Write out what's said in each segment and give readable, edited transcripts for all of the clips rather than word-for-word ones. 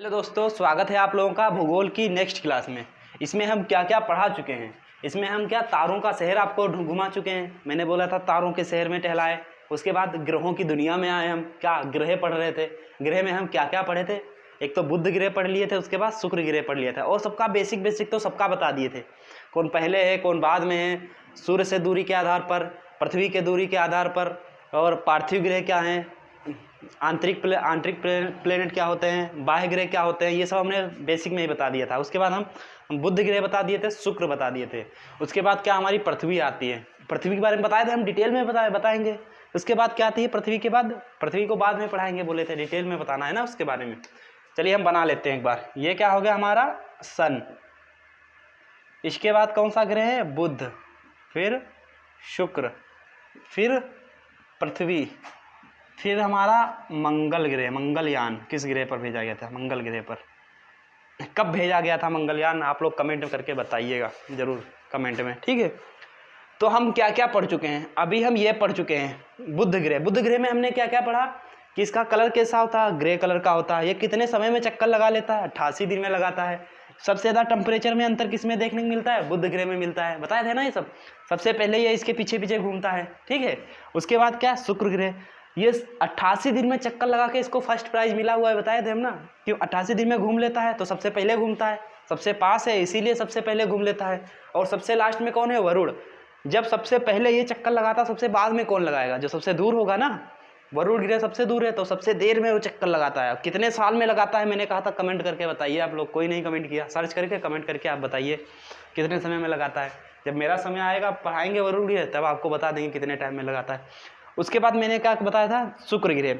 Hello दोस्तों, स्वागत है आप लोगों का भूगोल की नेक्स्ट क्लास में। इसमें हम क्या क्या पढ़ा चुके हैं। इसमें हम क्या तारों का शहर आपको घुमा चुके हैं। मैंने बोला था तारों के शहर में टहलाए। उसके बाद ग्रहों की दुनिया में आए। हम क्या ग्रह पढ़ रहे थे। ग्रह में हम क्या क्या पढ़े थे। एक तो बुध ग्रह पढ़ लिए थे, उसके बाद शुक्र ग्रह पढ़ लिया था और सबका बेसिक तो सबका बता दिए थे, कौन पहले है कौन बाद में है, सूर्य से दूरी के आधार पर, पृथ्वी के दूरी के आधार पर, और पार्थिव ग्रह क्या हैं, आंतरिक प्लेनेट क्या होते हैं, बाह्य ग्रह क्या होते हैं, ये सब हमने बेसिक में ही बता दिया था। उसके बाद हम बुध ग्रह बता दिए थे, शुक्र बता दिए थे। उसके बाद क्या हमारी पृथ्वी आती है। पृथ्वी के बारे में बताए थे हम, डिटेल में बताएंगे। उसके बाद क्या आती है पृथ्वी के बाद, पृथ्वी को बाद में पढ़ाएंगे, बोले थे डिटेल में बताना है ना उसके बारे में। चलिए हम बना लेते हैं एक बार। ये क्या हो गया हमारा सन। इसके बाद कौन सा ग्रह है, बुध, फिर शुक्र, फिर पृथ्वी, फिर हमारा मंगल ग्रह। मंगलयान किस ग्रह पर भेजा गया था, मंगल ग्रह पर। कब भेजा गया था मंगलयान, आप लोग कमेंट करके बताइएगा जरूर कमेंट में, ठीक है। तो हम क्या क्या पढ़ चुके हैं। अभी हम ये पढ़ चुके हैं बुध ग्रह। बुध ग्रह में हमने क्या क्या पढ़ा कि इसका कलर कैसा होता है, ग्रे कलर का होता है। ये कितने समय में चक्कर लगा लेता है, 88 दिन में लगाता है। सबसे ज़्यादा टेम्परेचर में अंतर किस में देखने को मिलता है, बुध ग्रह में मिलता है। बताए थे ना ये सब। सबसे पहले ये इसके पीछे पीछे घूमता है, ठीक है। उसके बाद क्या, शुक्र ग्रह। ये 88 दिन में चक्कर लगा के इसको फर्स्ट प्राइज मिला हुआ है, बताए थे हम ना। क्यों 88 दिन में घूम लेता है, तो सबसे पहले घूमता है, सबसे पास है इसीलिए सबसे पहले घूम लेता है। और सबसे लास्ट में कौन है, वरुण। जब सबसे पहले ये चक्कर लगाता, सबसे बाद में कौन लगाएगा, जो सबसे दूर होगा ना। वरुण ग्रह सबसे दूर है, तो सबसे देर में वो चक्कर लगाता है। कितने साल में लगाता है मैंने कहा था, कमेंट करके बताइए आप लोग। कोई नहीं कमेंट किया, सर्च करके कमेंट करके आप बताइए कितने समय में लगाता है। जब मेरा समय आएगा पढ़ाएंगे वरुण ग्रह, तब आपको बता देंगे कितने टाइम में लगाता है। उसके बाद मैंने क्या बताया था, शुक्र ग्रह।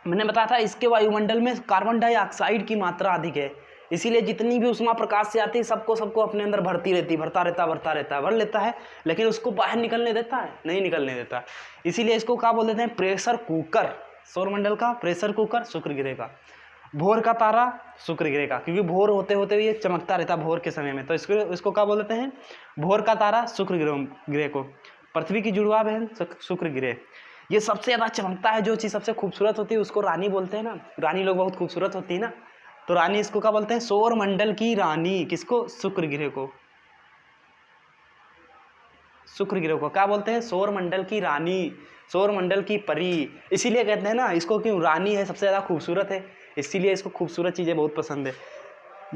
मैंने बताया था इसके वायुमंडल में कार्बन डाइऑक्साइड की मात्रा अधिक है, इसीलिए जितनी भी उष्मा प्रकाश से आती है सबको अपने अंदर भरती रहती, भरता रहता है, भर लेता है, लेकिन उसको बाहर निकलने देता है, नहीं निकलने देता। इसीलिए इसको क्या बोल देते हैं, प्रेशर कुकर। सौरमंडल का प्रेशर कुकर शुक्र ग्रह का। भोर का तारा शुक्र ग्रह का, क्योंकि भोर होते होते ये चमकता रहता भोर के समय में, तो इसको क्या बोल देते हैं, भोर का तारा शुक्र ग्रह को। पृथ्वी की जुड़वा बहन शुक्र ग्रह। ये सबसे ज़्यादा चमकता है, जो चीज़ सबसे खूबसूरत होती है उसको रानी बोलते हैं ना। रानी लोग बहुत खूबसूरत होती है ना, तो रानी इसको क्या बोलते हैं, सौर मंडल की रानी। किसको, शुक्र ग्रह को। शुक्र ग्रह को क्या बोलते हैं, सौर मंडल की रानी, सौर मंडल की परी। इसीलिए कहते हैं ना इसको, क्यों, रानी है, सबसे ज़्यादा खूबसूरत है, इसीलिए इसको खूबसूरत चीज़ें बहुत पसंद है।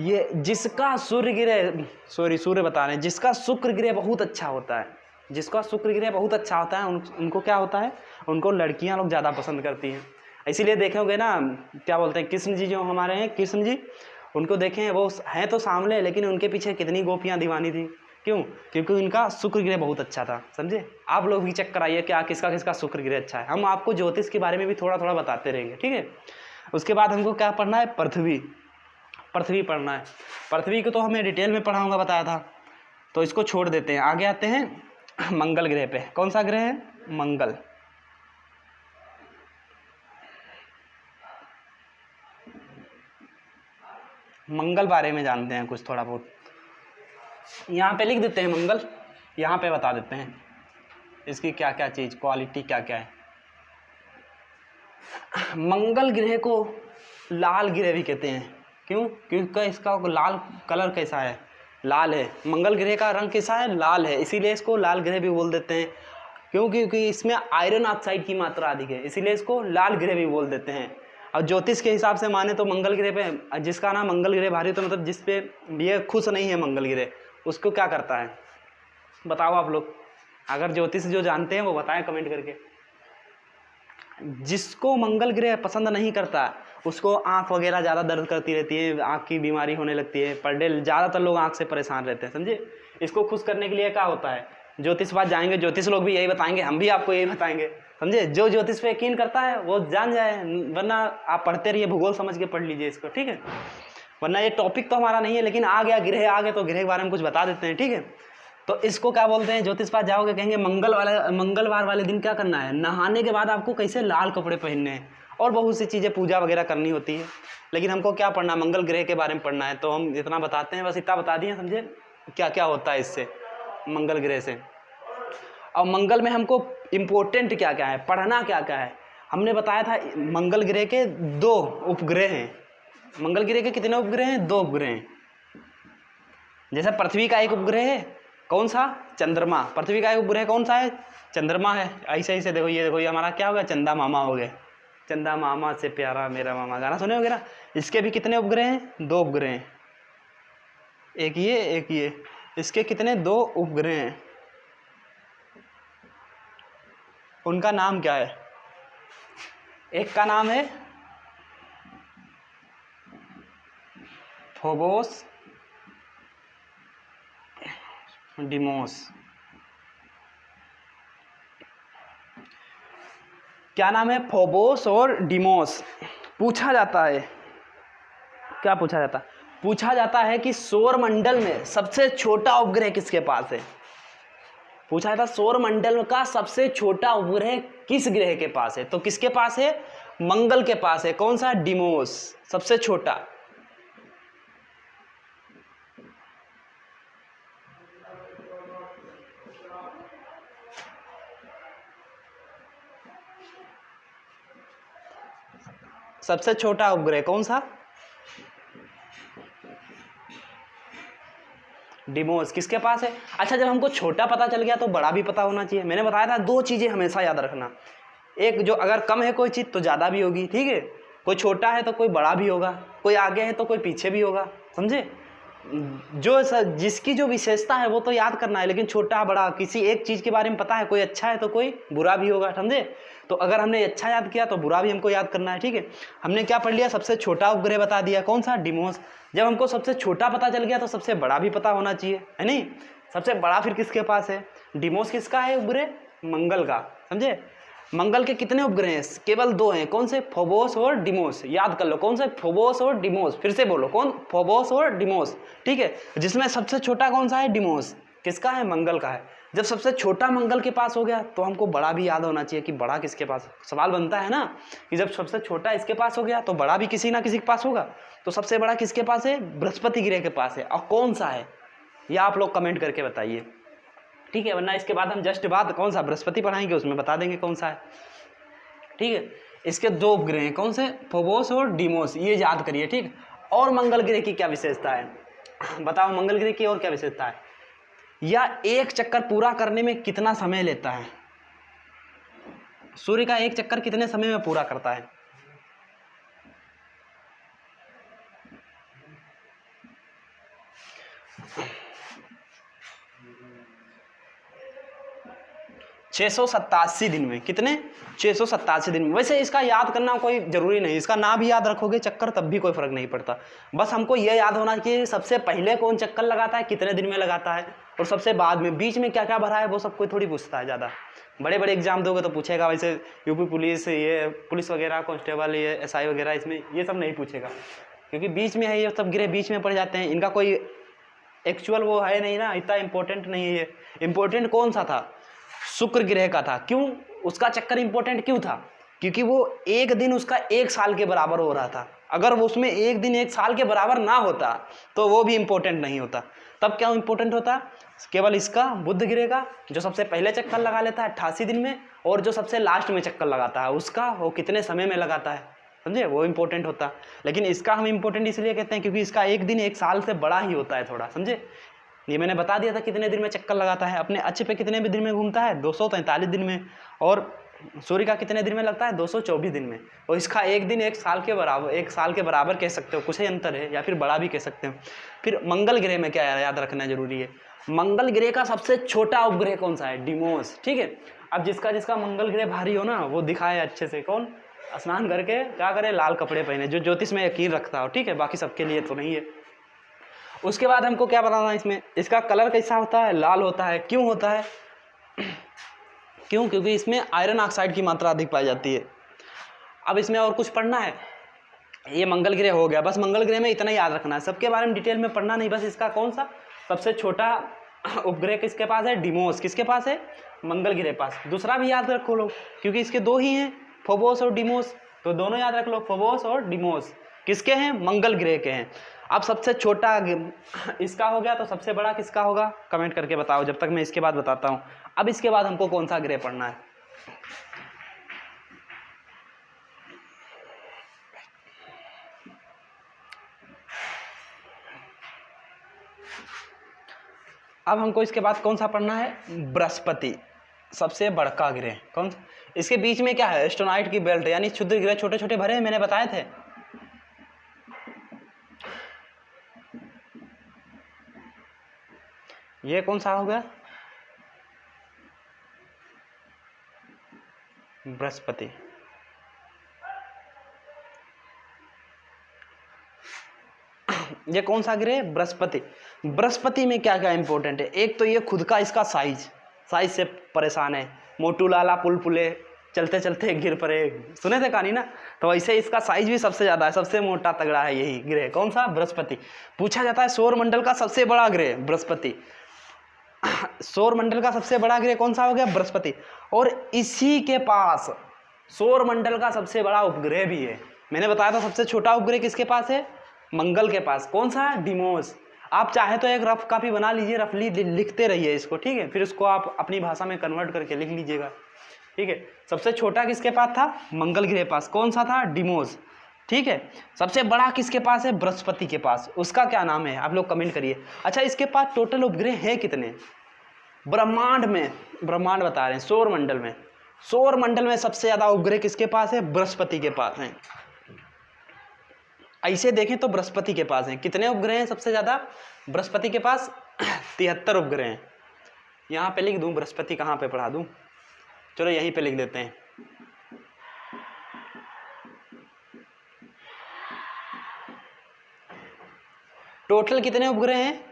ये जिसका सूर्य बता रहे हैं, जिसका शुक्र ग्रह बहुत अच्छा होता है, जिसका शुक्र ग्रह बहुत अच्छा होता है उनको क्या होता है, उनको लड़कियां लोग ज़्यादा पसंद करती हैं। इसीलिए देखोगे ना, क्या बोलते हैं, कृष्ण जी जो हमारे हैं, कृष्ण जी, उनको देखें वो हैं तो सामने, लेकिन उनके पीछे कितनी गोपियां दीवानी थी। क्यों, क्योंकि उनका शुक्र ग्रह बहुत अच्छा था, समझे। आप लोग भी चेक कराइए क्या किसका किसका शुक्र ग्रह अच्छा है। हम आपको ज्योतिष के बारे में भी थोड़ा थोड़ा बताते रहेंगे, ठीक है। उसके बाद हमको क्या पढ़ना है, पृथ्वी पढ़ना है। पृथ्वी को तो हमें डिटेल में पढ़ाऊंगा, बताया था, तो इसको छोड़ देते हैं। आगे आते हैं मंगल ग्रह पे। कौन सा ग्रह है, मंगल। मंगल बारे में जानते हैं कुछ थोड़ा बहुत। यहाँ पे लिख देते हैं मंगल, यहाँ पे बता देते हैं इसकी क्या क्या चीज़, क्वालिटी क्या क्या है। मंगल ग्रह को लाल ग्रह भी कहते हैं। क्यों, क्योंकि इसका लाल कलर कैसा है, लाल है। मंगल ग्रह का रंग कैसा है, लाल है, इसीलिए इसको लाल ग्रह भी बोल देते हैं। क्यों, क्योंकि इसमें आयरन ऑक्साइड की मात्रा अधिक है, इसीलिए इसको लाल ग्रह भी बोल देते हैं। और ज्योतिष के हिसाब से माने तो मंगल ग्रह पे, जिसका नाम मंगल ग्रह भारी, तो मतलब जिस पे ये खुश नहीं है मंगल ग्रह, उसको क्या करता है, बताओ आप लोग। अगर ज्योतिष जो जानते हैं वो बताएं कमेंट करके। जिसको मंगल ग्रह पसंद नहीं करता उसको आँख वगैरह ज़्यादा दर्द करती रहती है, आँख की बीमारी होने लगती है, पर डे ज़्यादातर लोग आँख से परेशान रहते हैं, समझे। इसको खुश करने के लिए क्या होता है, ज्योतिष पास जाएंगे, ज्योतिष लोग भी यही बताएंगे, हम भी आपको यही बताएंगे, समझे। जो ज्योतिष पे यकीन करता है वो जान जाए, वरना आप पढ़ते रहिए, भूगोल समझ के पढ़ लीजिए इसको, ठीक है। वरना ये टॉपिक तो हमारा नहीं है, लेकिन आ गया ग्रह आ गए तो ग्रह के बारे में कुछ बता देते हैं, ठीक है। तो इसको क्या बोलते हैं, ज्योतिष पास जाओगे कहेंगे मंगलवार वाले दिन क्या करना है, नहाने के बाद आपको कैसे लाल कपड़े पहनने हैं, और बहुत सी चीज़ें पूजा वगैरह करनी होती है। लेकिन हमको क्या पढ़ना, मंगल ग्रह के बारे में पढ़ना है, तो हम इतना बताते हैं, बस इतना बता दिए, समझे क्या क्या होता है इससे, मंगल ग्रह से। और मंगल में हमको इम्पोर्टेंट क्या क्या है, पढ़ना क्या क्या है। हमने बताया था मंगल ग्रह के 2 उपग्रह हैं, मंगल ग्रह के कितने उपग्रह हैं? 2 उपग्रह हैं। जैसे पृथ्वी का एक उपग्रह है, कौन सा? चंद्रमा। पृथ्वी का एक उपग्रह कौन सा है? चंद्रमा है। ऐसे ऐसे देखो, ये देखो, ये हमारा क्या हो गया? चंदा मामा हो गए। चंदा मामा से प्यारा मेरा मामा, गाना सुने होगे ना। इसके भी कितने उपग्रह हैं? 2 उपग्रह हैं, एक ये एक ये। इसके कितने? 2 उपग्रह हैं। उनका नाम क्या है? एक का नाम है फोबोस, डिमोस। क्या नाम है? फोबोस और डिमोस। पूछा जाता है, क्या पूछा जाता है? पूछा जाता है कि सौर मंडल में सबसे छोटा उपग्रह किसके पास है? पूछा जाता सौर मंडल का सबसे छोटा उपग्रह किस ग्रह के पास है? तो किसके पास है? मंगल के पास है। कौन सा? डिमोस, सबसे छोटा। सबसे छोटा उपग्रह कौन सा? डिमोस। किसके पास है? अच्छा, जब हमको छोटा पता चल गया तो बड़ा भी पता होना चाहिए। मैंने बताया था 2 चीजें हमेशा याद रखना। एक, जो अगर कम है कोई चीज तो ज्यादा भी होगी, ठीक है। कोई छोटा है तो कोई बड़ा भी होगा, कोई आगे है तो कोई पीछे भी होगा, समझे। जिसकी जो विशेषता है वो तो याद करना है, लेकिन छोटा बड़ा किसी एक चीज के बारे में पता है, कोई अच्छा है तो कोई बुरा भी होगा, समझे। तो अगर हमने अच्छा याद किया तो बुरा भी हमको याद करना है, ठीक है। हमने क्या पढ़ लिया? सबसे छोटा उपग्रह बता दिया, कौन सा? डिमोस। जब हमको सबसे छोटा पता चल गया तो सबसे बड़ा भी पता होना चाहिए, है नहीं। सबसे बड़ा फिर किसके पास है? डिमोस। किसका है उपग्रह? मंगल का, समझे। मंगल के कितने उपग्रह हैं? केवल 2 हैं। कौन से? फोबोस और डिमोस। याद कर लो, कौन से? फोबोस और डिमोस। फिर से बोलो, कौन? फोबोस और डिमोस, ठीक है। जिसमें सबसे छोटा कौन सा है? डिमोस। किसका है? मंगल का है। जब सबसे छोटा मंगल के पास हो गया तो हमको बड़ा भी याद होना चाहिए कि बड़ा किसके पास। सवाल बनता है ना कि जब सबसे छोटा इसके पास हो गया तो बड़ा भी किसी ना किसी के पास होगा। तो सबसे बड़ा किसके पास है? बृहस्पति ग्रह के पास है। और कौन सा है यह आप लोग कमेंट करके बताइए, ठीक है। वरना इसके बाद हम जस्ट बाद कौन सा बृहस्पति पढ़ाएंगे, उसमें बता देंगे कौन सा है, ठीक है। इसके 2 उपग्रह हैं, कौन से? फोबोस और डिमोस, ये याद करिए, ठीक। और मंगल ग्रह की क्या विशेषता है? बताओ, मंगल ग्रह की और क्या विशेषता है? या एक चक्कर पूरा करने में कितना समय लेता है? सूर्य का एक चक्कर कितने समय में पूरा करता है? छः सौ सत्तासी दिन में। कितने? 687 दिन में। वैसे इसका याद करना कोई जरूरी नहीं, इसका ना भी याद रखोगे चक्कर तब भी कोई फर्क नहीं पड़ता। बस हमको यह याद होना चाहिए सबसे पहले कौन चक्कर लगाता है, कितने दिन में लगाता है, और सबसे बाद में बीच में क्या क्या भरा है वो सब कोई थोड़ी पूछता है ज़्यादा। बड़े बड़े एग्जाम दोगे तो पूछेगा, वैसे यूपी पुलिस, ये पुलिस वगैरह, कांस्टेबल, ये एसआई वगैरह, इसमें ये सब नहीं पूछेगा, क्योंकि बीच में है, ये सब ग्रह बीच में पड़ जाते हैं। इनका कोई एक्चुअल वो है नहीं ना, इतना इंपॉर्टेंट नहीं है ये। इंपॉर्टेंट कौन सा था? शुक्र ग्रह का था। क्यों? उसका चक्कर इंपॉर्टेंट क्यों था? क्योंकि वो एक दिन उसका 1 साल के बराबर हो रहा था। अगर वो उसमें एक दिन 1 साल के बराबर ना होता तो वो भी इंपॉर्टेंट नहीं होता। तब क्या इंपॉर्टेंट होता? केवल इसका, बुध ग्रह का, जो सबसे पहले चक्कर लगा लेता है 88 दिन में, और जो सबसे लास्ट में चक्कर लगाता है उसका, वो कितने समय में लगाता है, समझे, वो इंपॉर्टेंट होता। लेकिन इसका हम इंपॉर्टेंट इसलिए कहते हैं क्योंकि इसका एक दिन 1 साल से बड़ा ही होता है थोड़ा, समझे। ये मैंने बता दिया था कितने दिन में चक्कर लगाता है। अपने अच्छे पे कितने भी दिन में घूमता है? 243 दिन में। और सूर्य का कितने दिन में लगता है? 224 दिन में। और इसका एक दिन 1 साल के बराबर, 1 साल के बराबर कह सकते हो, कुछ ही अंतर है, या फिर बड़ा भी कह सकते हो। फिर मंगल ग्रह में क्या याद रखना जरूरी है? मंगल ग्रह का सबसे छोटा उपग्रह कौन सा है? डिमोस, ठीक है। अब जिसका जिसका मंगल ग्रह भारी हो ना, वो दिखाए अच्छे से। कौन? स्नान करके क्या करे? लाल कपड़े पहने, जो ज्योतिष में यकीन रखता हो, ठीक है। बाकी सबके लिए तो नहीं है। उसके बाद हमको क्या बताना है इसमें? इसका कलर कैसा होता है? लाल होता है। क्यों होता है? क्यों? क्योंकि इसमें आयरन ऑक्साइड की मात्रा अधिक पाई जाती है। अब इसमें और कुछ पढ़ना है? ये मंगल ग्रह हो गया, बस मंगल ग्रह में इतना याद रखना है, सबके बारे में डिटेल में पढ़ना नहीं। बस इसका कौन सा सबसे छोटा उपग्रह किसके पास है? डिमोस। किसके पास है? मंगल ग्रह पास। दूसरा भी याद रखो लोग, क्योंकि इसके 2 ही हैं, फोबोस और डिमोस, तो दोनों याद रख लो, फोबोस और डिमोस। किसके हैं? मंगल ग्रह के हैं। अब सबसे छोटा इसका हो गया, तो सबसे बड़ा किसका होगा? कमेंट करके बताओ, जब तक मैं इसके बाद बताता हूँ। अब इसके बाद हमको कौन सा ग्रह पढ़ना है? अब हमको इसके बाद कौन सा पढ़ना है, बृहस्पति, सबसे बड़का ग्रह कौन सा। इसके बीच में क्या है, एस्ट्रोनाइट की बेल्ट, यानी क्षुद्र ग्रह छोटे छोटे भरे, मैंने बताए थे। ये कौन सा हो गया, बृहस्पति। ये कौन सा ग्रह, बृहस्पति। बृहस्पति में क्या क्या इंपॉर्टेंट है, एक तो ये खुद का इसका साइज से परेशान है, मोटू लाला पुलपुले, चलते चलते गिर पड़े, सुने थे कहानी ना। तो वैसे इसका साइज भी सबसे ज़्यादा है, सबसे मोटा तगड़ा है यही ग्रह, कौन सा, बृहस्पति। पूछा जाता है सौर मंडल का सबसे बड़ा ग्रह बृहस्पति। सौर मंडल का सबसे बड़ा ग्रह कौन सा हो गया, बृहस्पति। और इसी के पास सौर मंडल का सबसे बड़ा उपग्रह भी है। मैंने बताया था सबसे छोटा उपग्रह किसके पास है, मंगल के पास, कौन सा, डिमोस। आप चाहे तो एक रफ कॉपी बना लीजिए, रफली लिखते रहिए इसको, ठीक है, फिर उसको आप अपनी भाषा में कन्वर्ट करके लिख लीजिएगा, ठीक है। सबसे छोटा किसके पास था, मंगल ग्रह के पास, कौन सा था, डिमोस, ठीक है। सबसे बड़ा किसके पास है, बृहस्पति के पास, उसका क्या नाम है, आप लोग कमेंट करिए। अच्छा, इसके पास टोटल उपग्रह है कितने ब्रह्मांड में, ब्रह्मांड बता रहे हैं, सौर मंडल में सबसे ज्यादा उपग्रह किसके पास है, बृहस्पति के पास है। ऐसे देखें तो बृहस्पति के पास हैं, कितने उपग्रह हैं सबसे ज्यादा, बृहस्पति के पास 73 उपग्रह हैं। यहाँ पे लिख दूं, बृहस्पति कहाँ पे पढ़ा दूं, चलो यहीं पे लिख देते हैं। टोटल कितने उपग्रह हैं,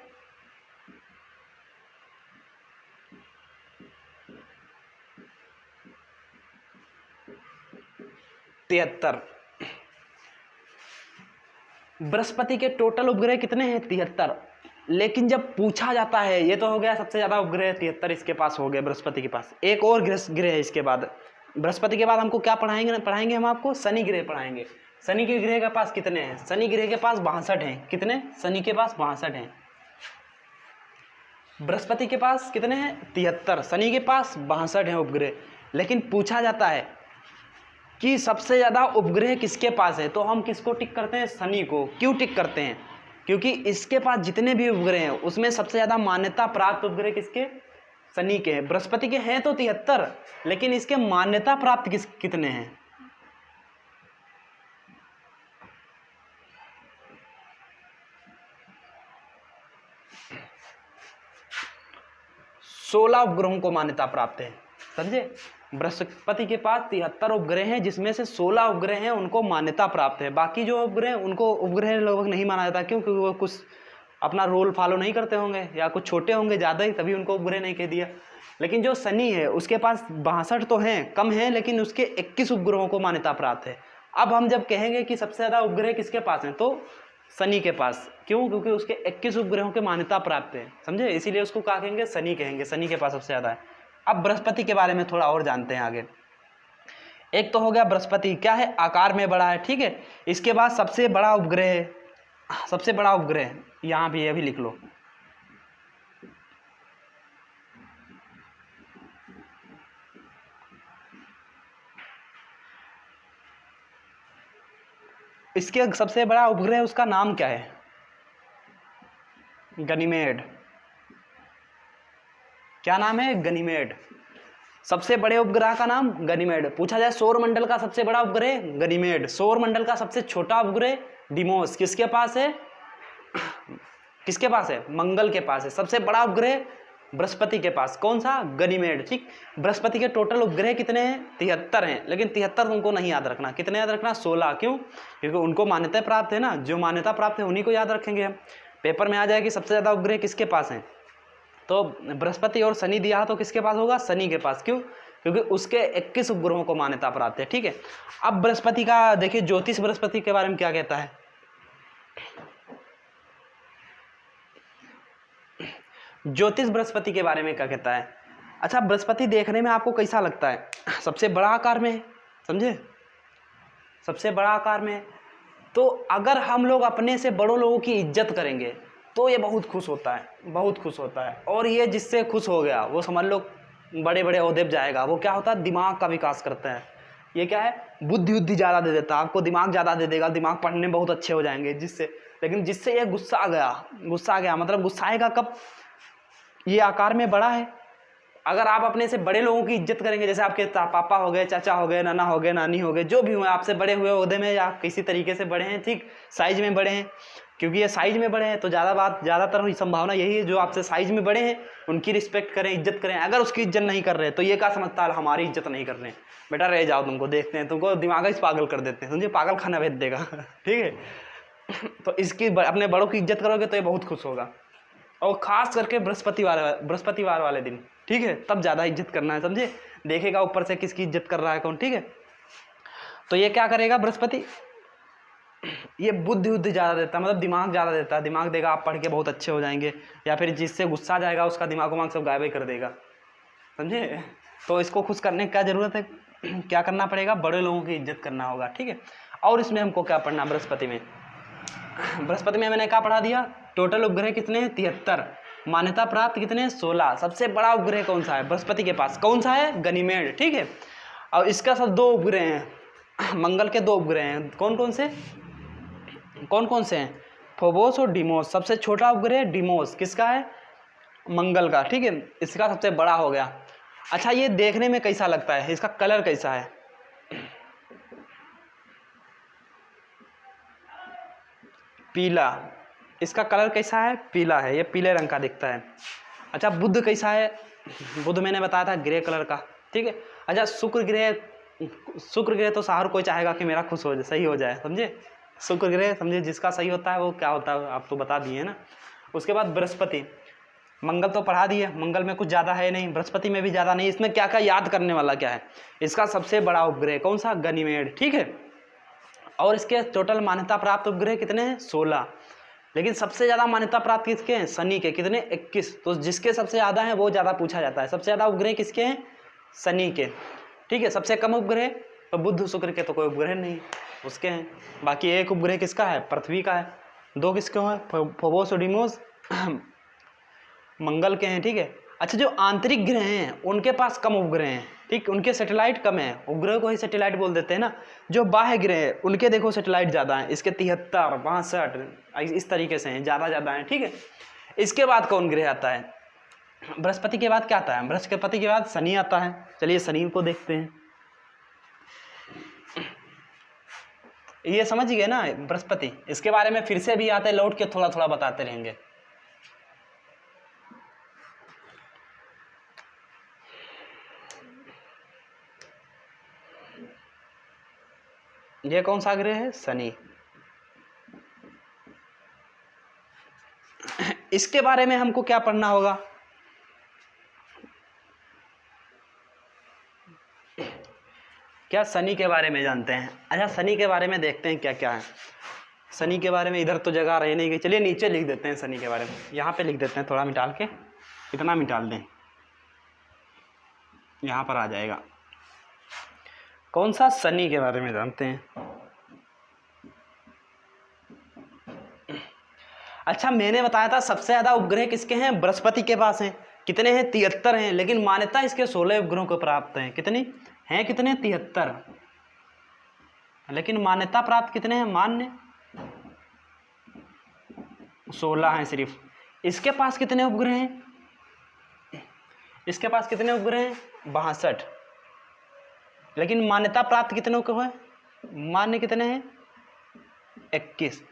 73। बृहस्पति के टोटल उपग्रह कितने हैं, 73। लेकिन जब पूछा जाता है, ये तो हो गया सबसे ज्यादा उपग्रह 73 इसके पास हो गए बृहस्पति के पास। एक और ग्रह है इसके बाद, बृहस्पति के बाद हमको क्या पढ़ाएंगे हम आपको शनि ग्रह पढ़ाएंगे। शनि के ग्रह के पास कितने हैं, शनि ग्रह के पास 62 हैं। कितने, शनि के पास 62 हैं। बृहस्पति के पास कितने हैं, 73। शनि के पास 62 हैं उपग्रह। लेकिन पूछा जाता है कि सबसे ज़्यादा उपग्रह किसके पास है, तो हम किसको टिक करते हैं, शनि को। क्यों टिक करते हैं, क्योंकि इसके पास जितने भी उपग्रह हैं उसमें सबसे ज़्यादा मान्यता प्राप्त उपग्रह किसके, शनि के हैं। बृहस्पति के हैं तो 73, लेकिन इसके मान्यता प्राप्त कितने हैं, 16 उपग्रहों को मान्यता प्राप्त है, समझे। बृहस्पति के पास 73 उपग्रह हैं, जिसमें से 16 उपग्रह हैं उनको मान्यता प्राप्त है। बाकी जो उपग्रह उनको उपग्रह लगभग नहीं माना जाता, क्यों, क्योंकि वो कुछ अपना रोल फॉलो नहीं करते होंगे या कुछ छोटे होंगे ज़्यादा ही, तभी उनको उपग्रह नहीं कह दिया। लेकिन जो शनि है उसके पास 62 तो हैं, कम हैं, लेकिन उसके 21 उपग्रहों को मान्यता प्राप्त है। अब हम जब कहेंगे कि सबसे ज़्यादा उपग्रह किसके पास हैं, तो शनि के पास। क्यों, क्योंकि उसके 21 उपग्रहों के मान्यता प्राप्त है, समझे, इसीलिए उसको क्या कहेंगे, शनि कहेंगे। शनि के पास सबसे ज़्यादा है। अब बृहस्पति के बारे में थोड़ा और जानते हैं आगे। एक तो हो गया बृहस्पति, क्या है, आकार में बड़ा है, ठीक है। इसके बाद सबसे बड़ा उपग्रह, सबसे बड़ा उपग्रह यहाँ भी, अभी लिख लो, इसके सबसे बड़ा उपग्रह, उसका नाम क्या है, गनीमेड। क्या नाम है, गनीमेड। सबसे बड़े उपग्रह का नाम गनीमेड। पूछा जाए सौर मंडल का सबसे बड़ा उपग्रह, गनीमेड। सौर मंडल का सबसे छोटा उपग्रह, डिमोस। किसके पास है, किसके पास है, मंगल के पास है। सबसे बड़ा उपग्रह बृहस्पति के पास, कौन सा, गनीमेड, ठीक। बृहस्पति के टोटल उपग्रह कितने हैं, 73 हैं, लेकिन 73 उनको नहीं याद रखना। कितने याद रखना, 16। क्यों, क्योंकि उनको मान्यता प्राप्त है ना, जो मान्यता प्राप्त है उन्हीं को याद रखेंगे हम। पेपर में आ जाए कि सबसे ज़्यादा उपग्रह किसके पास हैं, तो बृहस्पति और शनि दिया तो किसके पास होगा, शनि के पास। क्यों, क्योंकि उसके 21 उपग्रहों को मान्यता प्राप्त है, ठीक है। अब बृहस्पति का देखिए, ज्योतिष बृहस्पति के बारे में क्या कहता है। ज्योतिष बृहस्पति के बारे में क्या कहता है। अच्छा, बृहस्पति देखने में आपको कैसा लगता है, सबसे बड़ा आकार में, समझे, सबसे बड़ा आकार में। तो अगर हम लोग अपने से बड़ों लोगों की इज्जत करेंगे तो ये बहुत खुश होता है, बहुत खुश होता है। और ये जिससे खुश हो गया वो समझ लो बड़े बड़े ओहदे पे जाएगा। वो क्या होता है, दिमाग का विकास करता है। ये क्या है, बुद्धि ज़्यादा दे देता है आपको, दिमाग ज़्यादा दे देगा, दिमाग पढ़ने में बहुत अच्छे हो जाएंगे, जिससे लेकिन जिससे ये गुस्सा आ गया मतलब गुस्साएगा कब, ये आकार में बड़ा है। अगर आप अपने से बड़े लोगों की इज्जत करेंगे, जैसे आपके पापा हो गए, चाचा हो गए, नाना हो गए, नानी हो गए, जो भी हुए आपसे बड़े हुए ओहदे में या किसी तरीके से बड़े हैं, ठीक, साइज में बड़े हैं, क्योंकि ये साइज में बड़े हैं तो ज़्यादातर संभावना यही है जो आपसे साइज में बड़े हैं उनकी रिस्पेक्ट करें, इज्जत करें। अगर उसकी इज्जत नहीं कर रहे तो ये क्या समझता है, हमारी इज्जत नहीं कर रहे हैं, बेटा रह जाओ, तुमको देखते हैं, तुमको दिमाग इस पागल कर देते हैं, समझे, पागल खाना भेज देगा। ठीक है। तो इसकी अपने बड़ों की इज्जत करोगे तो ये बहुत खुश होगा, और खास करके बृहस्पतिवार वाले दिन, ठीक है, तब ज़्यादा इज्जत करना है, समझे, देखेगा ऊपर से किसकी इज्जत कर रहा है कौन, ठीक है। तो ये क्या करेगा बृहस्पति, ये बुद्धि ज़्यादा देता है, मतलब दिमाग ज़्यादा देता है, दिमाग देगा, आप पढ़ के बहुत अच्छे हो जाएंगे, या फिर जिससे गुस्सा जाएगा उसका दिमाग सब गायब ही कर देगा, समझे। तो इसको खुश करने की क्या ज़रूरत है, क्या करना पड़ेगा, बड़े लोगों की इज्जत करना होगा, ठीक है। और इसमें हमको क्या पढ़ना बृहस्पति में मैंने क्या पढ़ा दिया, टोटल उपग्रह कितने हैं 73, मान्यता प्राप्त कितने हैं 16। सबसे बड़ा उपग्रह कौन सा है बृहस्पति के पास, कौन सा है, गनीमेड, ठीक है। और इसका सब 2 उपग्रह हैं, मंगल के 2 उपग्रह हैं, कौन कौन से हैं, फोबोस और डीमोस। सबसे छोटा उपग्रह डीमोस किसका है, मंगल का, ठीक है, इसका सबसे बड़ा हो गया। अच्छा ये देखने में कैसा लगता है, इसका कलर कैसा है, पीला, इसका कलर कैसा है, पीला है, ये पीले रंग का दिखता है। अच्छा बुध कैसा है, बुध मैंने बताया था ग्रे कलर का, ठीक है। अच्छा शुक्र ग्रह तो हर कोई चाहेगा कि मेरा खुश हो जाए, सही हो जाए, समझे, शुक्र ग्रह समझे, जिसका सही होता है वो क्या होता है आप तो बता दिए ना। उसके बाद बृहस्पति, मंगल तो पढ़ा दिए, मंगल में कुछ ज़्यादा है नहीं, बृहस्पति में भी ज़्यादा नहीं, इसमें क्या क्या याद करने वाला क्या है, इसका सबसे बड़ा उपग्रह कौन सा, गनीमेड, ठीक है। और इसके टोटल मान्यता प्राप्त उपग्रह कितने हैं 16, लेकिन सबसे ज़्यादा मान्यता प्राप्त किसके हैं, शनि के, कितने 21। तो जिसके सबसे ज़्यादा हैं वो ज़्यादा पूछा जाता है, सबसे ज़्यादा उपग्रह किसके हैं, शनि के, ठीक है। सबसे कम उपग्रह तो बुध शुक्र के तो कोई उपग्रह नहीं उसके हैं। बाकी एक उपग्रह किसका है, पृथ्वी का है, 2 किसके हैं, फोबोस और डीमोस मंगल के हैं, ठीक है। अच्छा जो आंतरिक ग्रह हैं उनके पास कम उपग्रह हैं, ठीक, उनके सैटेलाइट कम है, उपग्रह को ही सैटेलाइट बोल देते हैं ना। जो बाह्य ग्रह है उनके देखो सैटेलाइट ज़्यादा हैं, इसके 73, 62 इस तरीके से हैं, ज़्यादा हैं, ठीक है। इसके बाद कौन ग्रह आता है, बृहस्पति के बाद क्या आता है, बृहस्पति के बाद शनि आता है। चलिए शनि को देखते हैं, ये समझ गए ना बृहस्पति, इसके बारे में फिर से भी आते लौट के थोड़ा थोड़ा बताते रहेंगे। ये कौन सा ग्रह है, शनि। इसके बारे में हमको क्या पढ़ना होगा, क्या शनि के बारे में जानते हैं। अच्छा शनि के बारे में देखते हैं क्या क्या है शनि के बारे में, इधर तो जगह रह नहीं गई, चलिए नीचे लिख देते हैं शनि के बारे में, यहाँ पे लिख देते हैं, थोड़ा मिटाल के, इतना मिटाल दें, यहाँ पर आ जाएगा। कौन सा, शनि के बारे में जानते हैं। अच्छा मैंने बताया था सबसे ज़्यादा उपग्रह किसके हैं, बृहस्पति के पास हैं, कितने हैं 73 हैं, लेकिन मान्यता इसके 16 उपग्रहों को प्राप्त हैं, कितनी हैं, कितने 73, लेकिन मान्यता प्राप्त कितने हैं, मान्य 16 हैं सिर्फ। इसके पास कितने उपग्रह हैं, इसके पास कितने उपग्रह हैं 62, लेकिन मान्यता प्राप्त कितने को है, मान्य कितने हैं 21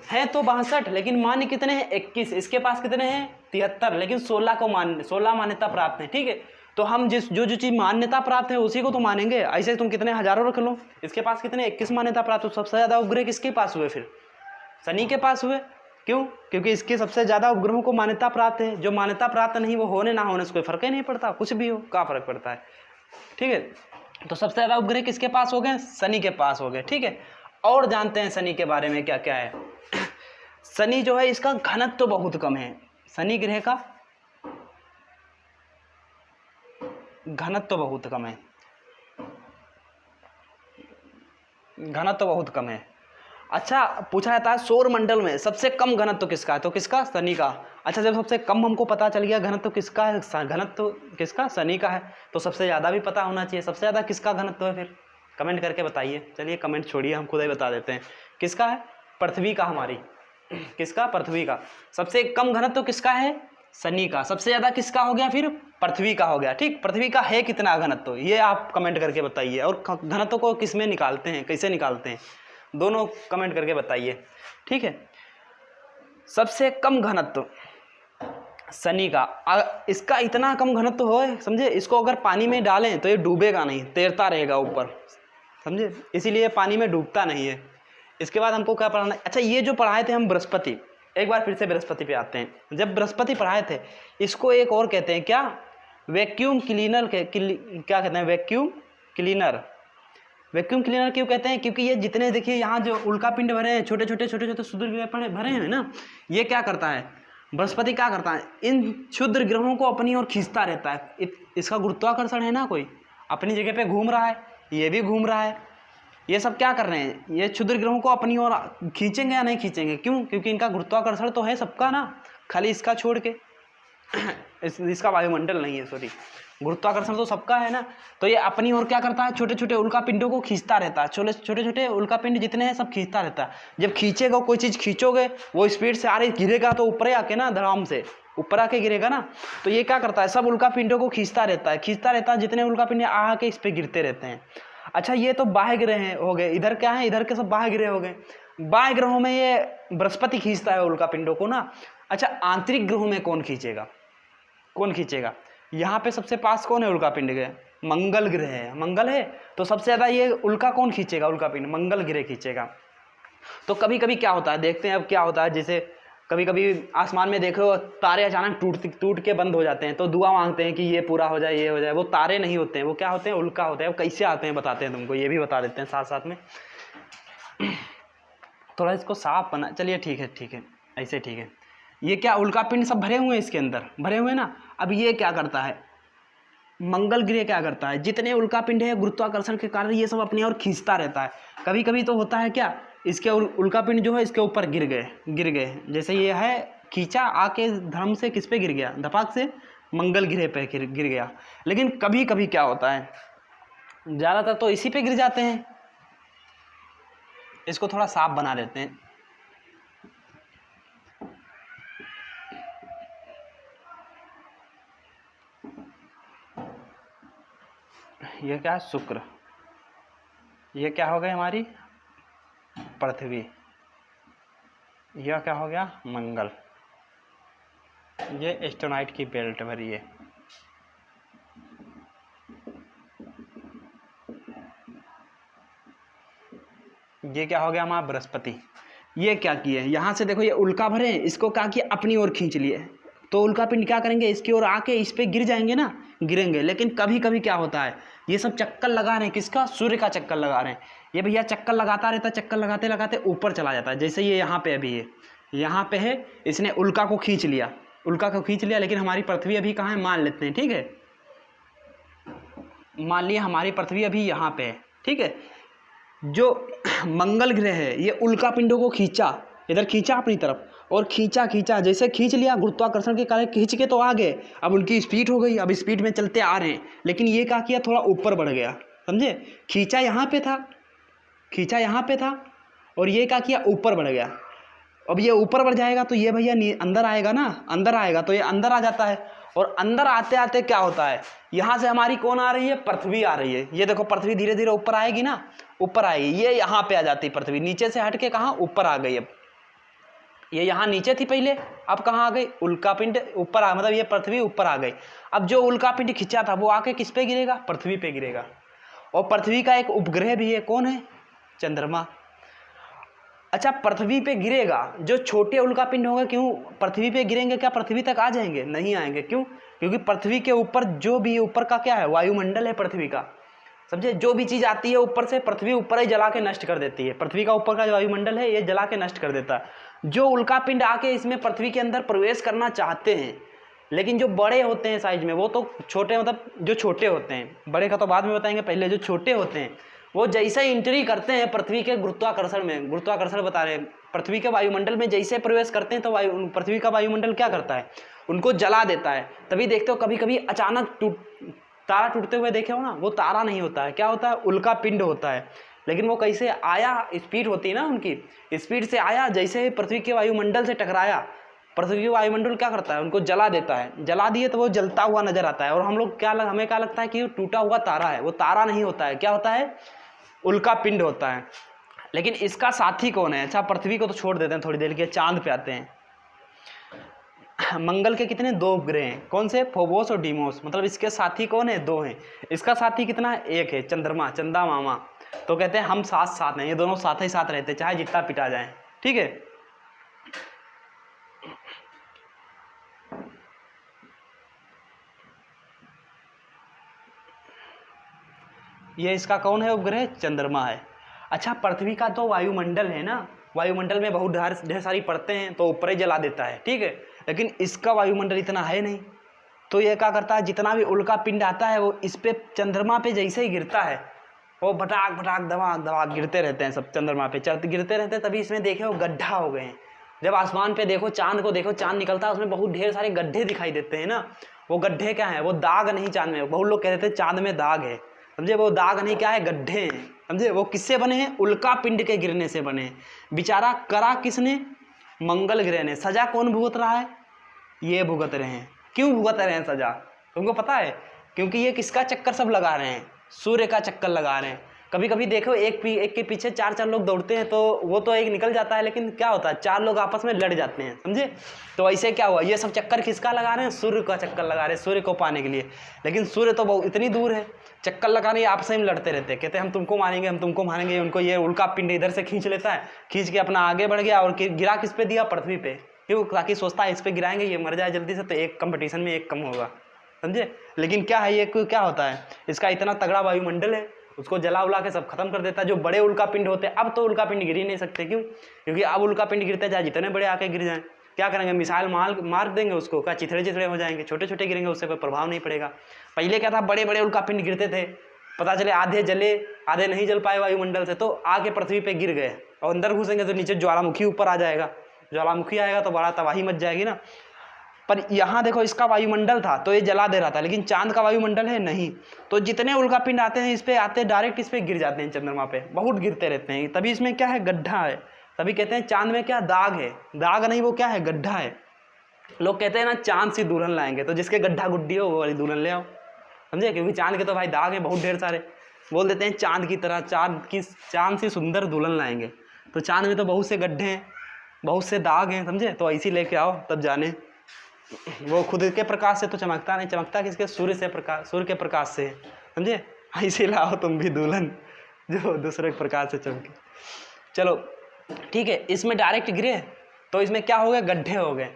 है, तो 62, लेकिन मान्य कितने हैं 21। इसके पास कितने हैं 73, लेकिन 16 मान्यता प्राप्त है, ठीक है। तो हम जो चीज़ मान्यता प्राप्त है उसी को तो मानेंगे, ऐसे तुम कितने हजारों रख लो। इसके पास कितने 21 मान्यता प्राप्त, तो सबसे ज़्यादा उपग्रह किसके पास हुए, फिर शनि के पास हुए। क्यों, क्योंकि इसके सबसे ज़्यादा उपग्रहों को मान्यता प्राप्त है, जो मान्यता प्राप्त नहीं वो होने ना होने से कोई फर्क ही नहीं पड़ता, कुछ भी हो क्या फर्क पड़ता है, ठीक है। तो सबसे ज़्यादा उपग्रह किसके पास हो गए, शनि के पास हो गए, ठीक है। और जानते हैं शनि के बारे में क्या क्या है। शनि जो है इसका घनत्व तो बहुत कम है, शनि ग्रह का घनत्व तो बहुत कम है, घनत्व तो बहुत कम है। अच्छा पूछा जाता है सौर मंडल में सबसे कम घनत्व किसका है, तो किसका, शनि का। अच्छा जब सबसे कम हमको पता चल गया घनत्व किसका है, घनत्व किसका, शनि का है, तो सबसे ज़्यादा भी पता होना चाहिए सबसे ज़्यादा किसका घनत्व है, फिर कमेंट करके बताइए। चलिए कमेंट छोड़िए, हम खुद ही बता देते हैं किसका है, पृथ्वी का, हमारी किसका? पृथ्वी का। सबसे कम घनत्व तो किसका है? शनि का। सबसे ज़्यादा किसका हो गया? फिर पृथ्वी का हो गया। ठीक, पृथ्वी का है कितना घनत्व, ये आप कमेंट करके बताइए। और घनत्व को किस में निकालते हैं, कैसे निकालते हैं, दोनों कमेंट करके बताइए। ठीक है, सबसे कम घनत्व शनि का। इसका इतना कम घनत्व हो, समझे, इसको अगर पानी में डालें तो ये डूबेगा नहीं, तैरता रहेगा ऊपर, समझे, इसीलिए पानी में डूबता नहीं है। इसके बाद हमको क्या पढ़ाना है? अच्छा, ये जो पढ़ाए थे हम बृहस्पति, एक बार फिर से बृहस्पति पे आते हैं। जब बृहस्पति पढ़ाए थे, इसको एक और कहते हैं क्या? वैक्यूम क्लीनर के क्या कहते हैं? Vacuum cleaner. वैक्यूम क्लीनर क्यों कहते हैं? क्योंकि ये जितने, देखिए यहाँ जो उल्का पिंड भरे हैं, छोटे छोटे क्षुद्र ग्रह भरे हैं ना, ये क्या करता है? बृहस्पति क्या करता है? इन क्षुद्र ग्रहों को अपनी ओर खींचता रहता है। इसका गुरुत्वाकर्षण है ना, कोई अपनी जगह पे घूम रहा है, ये भी घूम रहा है, ये सब क्या कर रहे हैं? ये क्षुद्र ग्रहों को अपनी ओर खींचेंगे या नहीं खींचेंगे? क्यों? क्योंकि इनका गुरुत्वाकर्षण तो है सबका ना, खाली इसका छोड़ के इसका वायुमंडल नहीं है, सॉरी, गुरुत्वाकर्षण तो सबका है ना। तो ये अपनी ओर क्या करता है? छोटे छोटे उल्का पिंडों को खींचता रहता है। छोटे छोटे उल्का पिंड जितने हैं सब खींचता रहता है। जब खींचेगा, कोई चीज़ खींचोगे, वो स्पीड से आ रही, गिरेगा तो ऊपर आके ना, धड़ाम से ऊपर आके गिरेगा ना। तो ये क्या करता है? सब उल्का पिंडों को खींचता रहता है, जितने उल्का पिंड आके इस पर गिरते रहते हैं। अच्छा, ये तो बाह्य ग्रह हो गए, इधर क्या है? इधर के सब बाह्य ग्रह हो गए। बाह्य ग्रहों में ये बृहस्पति खींचता है उल्का पिंडों को ना। अच्छा, आंतरिक ग्रहों में कौन खींचेगा? कौन खींचेगा? यहाँ पे सबसे पास कौन है उल्का पिंड के? मंगल ग्रह है। मंगल है तो सबसे ज़्यादा ये उल्का कौन खींचेगा? उल्का पिंड मंगल ग्रह खींचेगा। तो कभी कभी क्या होता है, देखते हैं अब क्या होता है। जैसे कभी कभी आसमान में देखो, तारे अचानक टूट के बंद हो जाते हैं, तो दुआ मांगते हैं कि ये पूरा हो जाए, ये हो जाए। वो तारे नहीं होते हैं, वो क्या होते हैं? उल्का होते हैं। वो कैसे आते हैं बताते हैं तुमको, ये भी बता देते हैं साथ साथ में। थोड़ा इसको साफ बना, चलिए ठीक है, ऐसे ठीक है। ये क्या? उल्का पिंड सब भरे हुए हैं, इसके अंदर भरे हुए हैं ना। अब ये क्या करता है? मंगल ग्रह क्या करता है? जितने उल्का पिंड है, गुरुत्वाकर्षण के कारण ये सब अपनी ओर खींचता रहता है। कभी कभी तो होता है क्या, इसके उल्का पिंड जो है इसके ऊपर गिर गए। जैसे ये है, खींचा आके धर्म से किस पे गिर गया? धपाक से मंगल ग्रह पे गिर गया। लेकिन कभी कभी क्या होता है, ज़्यादातर तो इसी पे गिर जाते हैं। इसको थोड़ा साफ बना देते हैं। ये क्या है? शुक्र। ये क्या हो गई हमारी? पृथ्वी। यह क्या हो गया? मंगल। ये एस्ट्रोनाइट की बेल्ट भरी है। ये क्या हो गया हमारा? बृहस्पति। ये क्या किए? यहाँ से देखो, ये उल्का भरे, इसको क्या किया? अपनी ओर खींच लिए। तो उल्का पिंड क्या करेंगे? इसकी ओर आके इस पे गिर जाएंगे ना, गिरेंगे। लेकिन कभी कभी क्या होता है, ये सब चक्कर लगा रहे हैं, किसका? सूर्य का चक्कर लगा रहे हैं। ये भैया चक्कर लगाता रहता है, चक्कर लगाते लगाते ऊपर चला जाता है। जैसे ये यहाँ पे अभी है, यहाँ पे है, इसने उल्का को खींच लिया, लेकिन हमारी पृथ्वी अभी कहाँ है? मान लेते हैं, ठीक है, मान लिया हमारी पृथ्वी अभी यहाँ पे है, ठीक है। जो मंगल ग्रह है, ये उल्का पिंडों को खींचा, इधर खींचा अपनी तरफ, और खींचा, जैसे खींच लिया, गुरुत्वाकर्षण के कारण खींच के तो आ गए। अब उनकी स्पीड हो गई, अब स्पीड में चलते आ रहे हैं। लेकिन ये क्या किया? थोड़ा ऊपर बढ़ गया, समझे। खींचा यहाँ पे था, और ये क्या किया? ऊपर बढ़ गया। अब ये ऊपर बढ़ जाएगा तो ये भैया अंदर आएगा ना, अंदर आएगा तो ये अंदर आ जाता है। और अंदर आते आते क्या होता है, यहाँ से हमारी कौन आ रही है? पृथ्वी आ रही है। ये देखो, पृथ्वी धीरे धीरे ऊपर आएगी ना, ऊपर आएगी। ये यहाँ पे आ जाती पृथ्वी, नीचे से हट के कहाँ? ऊपर आ गई। अब ये यहाँ नीचे थी पहले, अब कहाँ आ गई? उल्का पिंड ऊपर आ, मतलब ये पृथ्वी ऊपर आ गई। अब जो उल्का पिंड खिंचा था वो आके किस पे गिरेगा? पृथ्वी पे गिरेगा। और पृथ्वी का एक उपग्रह भी है, कौन है? चंद्रमा। अच्छा, पृथ्वी पे गिरेगा, जो छोटे उल्का पिंड होंगे, क्यों पृथ्वी पे गिरेंगे? क्या पृथ्वी तक आ जाएंगे? नहीं आएंगे। क्यों? क्योंकि पृथ्वी के ऊपर जो भी ऊपर का क्या है? वायुमंडल है पृथ्वी का, समझे। जो भी चीज़ आती है ऊपर से, पृथ्वी ऊपर ही जला के नष्ट कर देती है। पृथ्वी का ऊपर का जो वायुमंडल है, ये जला के नष्ट कर देता है। जो उल्का पिंड आके इसमें पृथ्वी के अंदर प्रवेश करना चाहते हैं, लेकिन जो बड़े होते हैं साइज में, वो तो छोटे, मतलब जो छोटे होते हैं, बड़े का तो बाद में बताएंगे, पहले जो छोटे होते हैं, वो जैसे एंट्री करते हैं पृथ्वी के गुरुत्वाकर्षण में, गुरुत्वाकर्षण बता रहे हैं, पृथ्वी के वायुमंडल में जैसे प्रवेश करते हैं, तो पृथ्वी का वायुमंडल क्या करता है? उनको जला देता है। तभी देखते हो कभी कभी अचानक तारा टूटते हुए देखे हो ना, वो तारा नहीं होता है, क्या होता है? उल्का पिंड होता है। लेकिन वो कैसे आया, स्पीड होती है ना उनकी, स्पीड से आया, जैसे ही पृथ्वी के वायुमंडल से टकराया, पृथ्वी का वायुमंडल क्या करता है, उनको जला देता है, जला दिए तो वो जलता हुआ नजर आता है। और हम लोग हमें क्या लगता है कि वो टूटा हुआ तारा है, वो तारा नहीं होता है, क्या होता है, उल्का पिंड होता है। लेकिन इसका साथी कौन है? अच्छा, पृथ्वी को तो छोड़ देते हैं थोड़ी देर के लिए, चांद पे आते हैं। मंगल के कितने, 2 उपग्रह हैं, कौन से, फोबोस और डीमोस। मतलब इसके साथी कौन है, 2 हैं। इसका साथी कितना है, 1 है, चंद्रमा, चंदा मामा। तो कहते हैं हम साथ साथ हैं, ये दोनों साथ ही साथ रहते हैं, चाहे जितना पिटा जाए, ठीक है। ये इसका कौन है उपग्रह, चंद्रमा है। अच्छा, पृथ्वी का तो वायुमंडल है ना, वायुमंडल में बहुत ढेर सारी परतें हैं, तो ऊपर ही जला देता है, ठीक है। लेकिन इसका वायुमंडल इतना है नहीं, तो ये क्या करता है, जितना भी उल्का पिंड आता है वो इस पे, चंद्रमा पे जैसे ही गिरता है, वो भटाक भटाक धमाक धमाक गिरते रहते हैं सब, चंद्रमा पे गिरते रहते हैं। तभी इसमें देखे वो गड्ढा हो गए हैं। जब आसमान पे देखो, चांद को देखो, चांद निकलता है, उसमें बहुत ढेर सारे गड्ढे दिखाई देते हैं ना। वो गड्ढे क्या है, वो दाग नहीं चांद में, बहुत लोग कहते थे चांद में दाग है, समझे, वो दाग नहीं, क्या है, गड्ढे हैं, समझे। वो किससे बने हैं, उल्का पिंड के गिरने से बने हैं। बेचारा करा किसने, मंगल ग्रह ने। सजा कौन भुगत रहा है, ये भुगत रहे हैं। क्यों भुगत रहे हैं सजा, तुमको पता है? क्योंकि ये किसका चक्कर सब लगा रहे हैं, सूर्य का चक्कर लगा रहे हैं। कभी कभी देखो एक के पीछे 4 लोग दौड़ते हैं, तो वो तो एक निकल जाता है, लेकिन क्या होता है, 4 लोग आपस में लड़ जाते हैं, समझे। तो ऐसे क्या हुआ, ये सब चक्कर किसका लगा रहे हैं, सूर्य का चक्कर लगा रहे हैं, सूर्य को पाने के लिए। लेकिन सूर्य तो बहुत इतनी दूर है, चक्कर लगाने आपस में लड़ते रहते हैं, कहते हैं हम तुमको मारेंगे, हम तुमको मारेंगे। उनको ये उल्का पिंड इधर से खींच लेता है, खींच के अपना आगे बढ़ गया, और गिरा किस पे दिया, पृथ्वी पे। क्यों, ताकि सोचता है इस पे गिराएंगे ये मर जाए जल्दी से, तो एक कंपटीशन में एक कम होगा, समझे। लेकिन क्या है, ये क्या होता है, इसका इतना तगड़ा वायुमंडल है, उसको जला उला के सब खत्म कर देता है। जो बड़े उल्का पिंड होते हैं, अब तो उल्का पिंड गिर ही नहीं सकते, क्यों, क्योंकि अब उल्का पिंड गिरते जाए, जितने बड़े आके गिर जाएं, क्या करेंगे, मिसाइल मार देंगे उसको, क्या चिथड़े चिथड़े हो जाएंगे, छोटे छोटे गिरेंगे, उससे कोई प्रभाव नहीं पड़ेगा। पहले क्या था, बड़े बड़े उल्का पिंड गिरते थे, पता चले आधे जले आधे नहीं जल पाए वायुमंडल से, तो आके पृथ्वी पे गिर गए, और अंदर घुसेंगे तो नीचे ज्वालामुखी ऊपर आ जाएगा, ज्वालामुखी आएगा तो बड़ा तबाही मच जाएगी ना। पर यहाँ देखो, इसका वायुमंडल था तो ये जला दे रहा था, लेकिन चांद का वायुमंडल है नहीं, तो जितने उल्का पिंड आते हैं इस पे आते डायरेक्ट इस पे गिर जाते हैं, चंद्रमा पे बहुत गिरते रहते हैं। तभी इसमें क्या है, गड्ढा है। तभी कहते हैं चांद में क्या, दाग है, दाग नहीं, वो क्या है, गड्ढा है। लोग कहते हैं ना, चांद सी दुल्हन लाएंगे, तो जिसके गड्ढा गुड्डी हो वो वाली दुल्हन ले आओ, समझे, क्योंकि चांद के तो भाई दाग है बहुत ढेर सारे। बोल देते हैं चांद की तरह, चांद सी सुंदर दुल्हन लाएंगे, तो चांद में तो बहुत से गड्ढे हैं, बहुत से दाग हैं, समझे। तो ऐसी लेके आओ तब जाने। वो खुद के प्रकाश से तो चमकता नहीं, चमकता किसके, सूर्य के प्रकाश से, समझे। ऐसे लाओ तुम भी दुल्हन जो दूसरे के प्रकाश से चमके। चलो ठीक है, इसमें डायरेक्ट गिरे तो इसमें क्या हो गए, गड्ढे हो गए।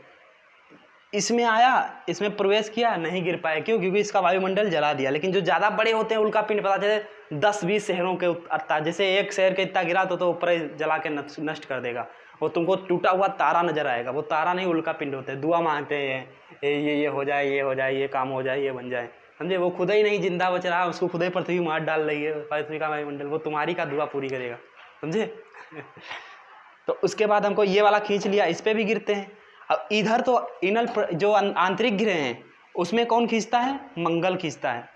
इसमें आया, इसमें प्रवेश किया, नहीं गिर पाए, क्यों, क्योंकि इसका वायुमंडल जला दिया। लेकिन जो ज़्यादा बड़े होते हैं उल्का पिंड, पता चले 10-20 शहरों के अत्ता, जैसे एक शहर के इतना गिरा तो ऊपर जला के नष्ट कर देगा। वो तुमको टूटा हुआ तारा नजर आएगा, वो तारा नहीं, उल्का पिंड होते हैं। दुआ मांगते हैं ये हो जाए, ये हो जाए, ये काम हो जाए, ये बन जाए, समझे। वो खुद ही नहीं जिंदा बच रहा, उसको खुद ही पृथ्वी मार डाल रही है, पृथ्वी का वायुमंडल, वो तुम्हारी का दुआ पूरी करेगा, समझे। तो उसके बाद हमको ये वाला खींच लिया, इस पर भी गिरते हैं। अब इधर तो इनल जो आंतरिक ग्रह हैं उसमें कौन खींचता है, मंगल खींचता है।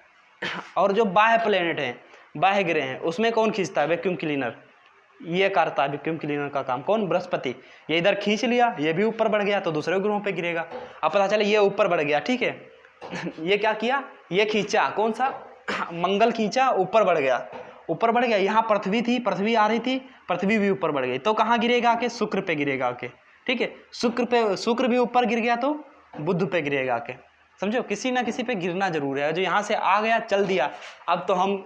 और जो बाह्य प्लेनेट हैं, बाह्य ग्रह हैं, उसमें कौन खींचता है, वैक्यूम क्लीनर। ये करता है वैक्यूम क्लीनर का काम, कौन, बृहस्पति। ये इधर खींच लिया, ये भी ऊपर बढ़ गया तो दूसरे ग्रहों पे गिरेगा। अब पता चले ये ऊपर बढ़ गया, ठीक है। ये क्या किया, ये खींचा, कौन सा, मंगल खींचा, ऊपर बढ़ गया, ऊपर बढ़ गया। यहाँ पृथ्वी थी, पृथ्वी आ रही थी, पृथ्वी भी ऊपर बढ़ गई, तो कहाँ गिरेगा आके, शुक्र पे गिरेगा आके, ठीक है। शुक्र भी ऊपर गिर गया तो बुध पे गिरेगा आके, समझो। किसी ना किसी पे गिरना जरूर है। जो यहाँ से आ गया, चल दिया, अब तो हम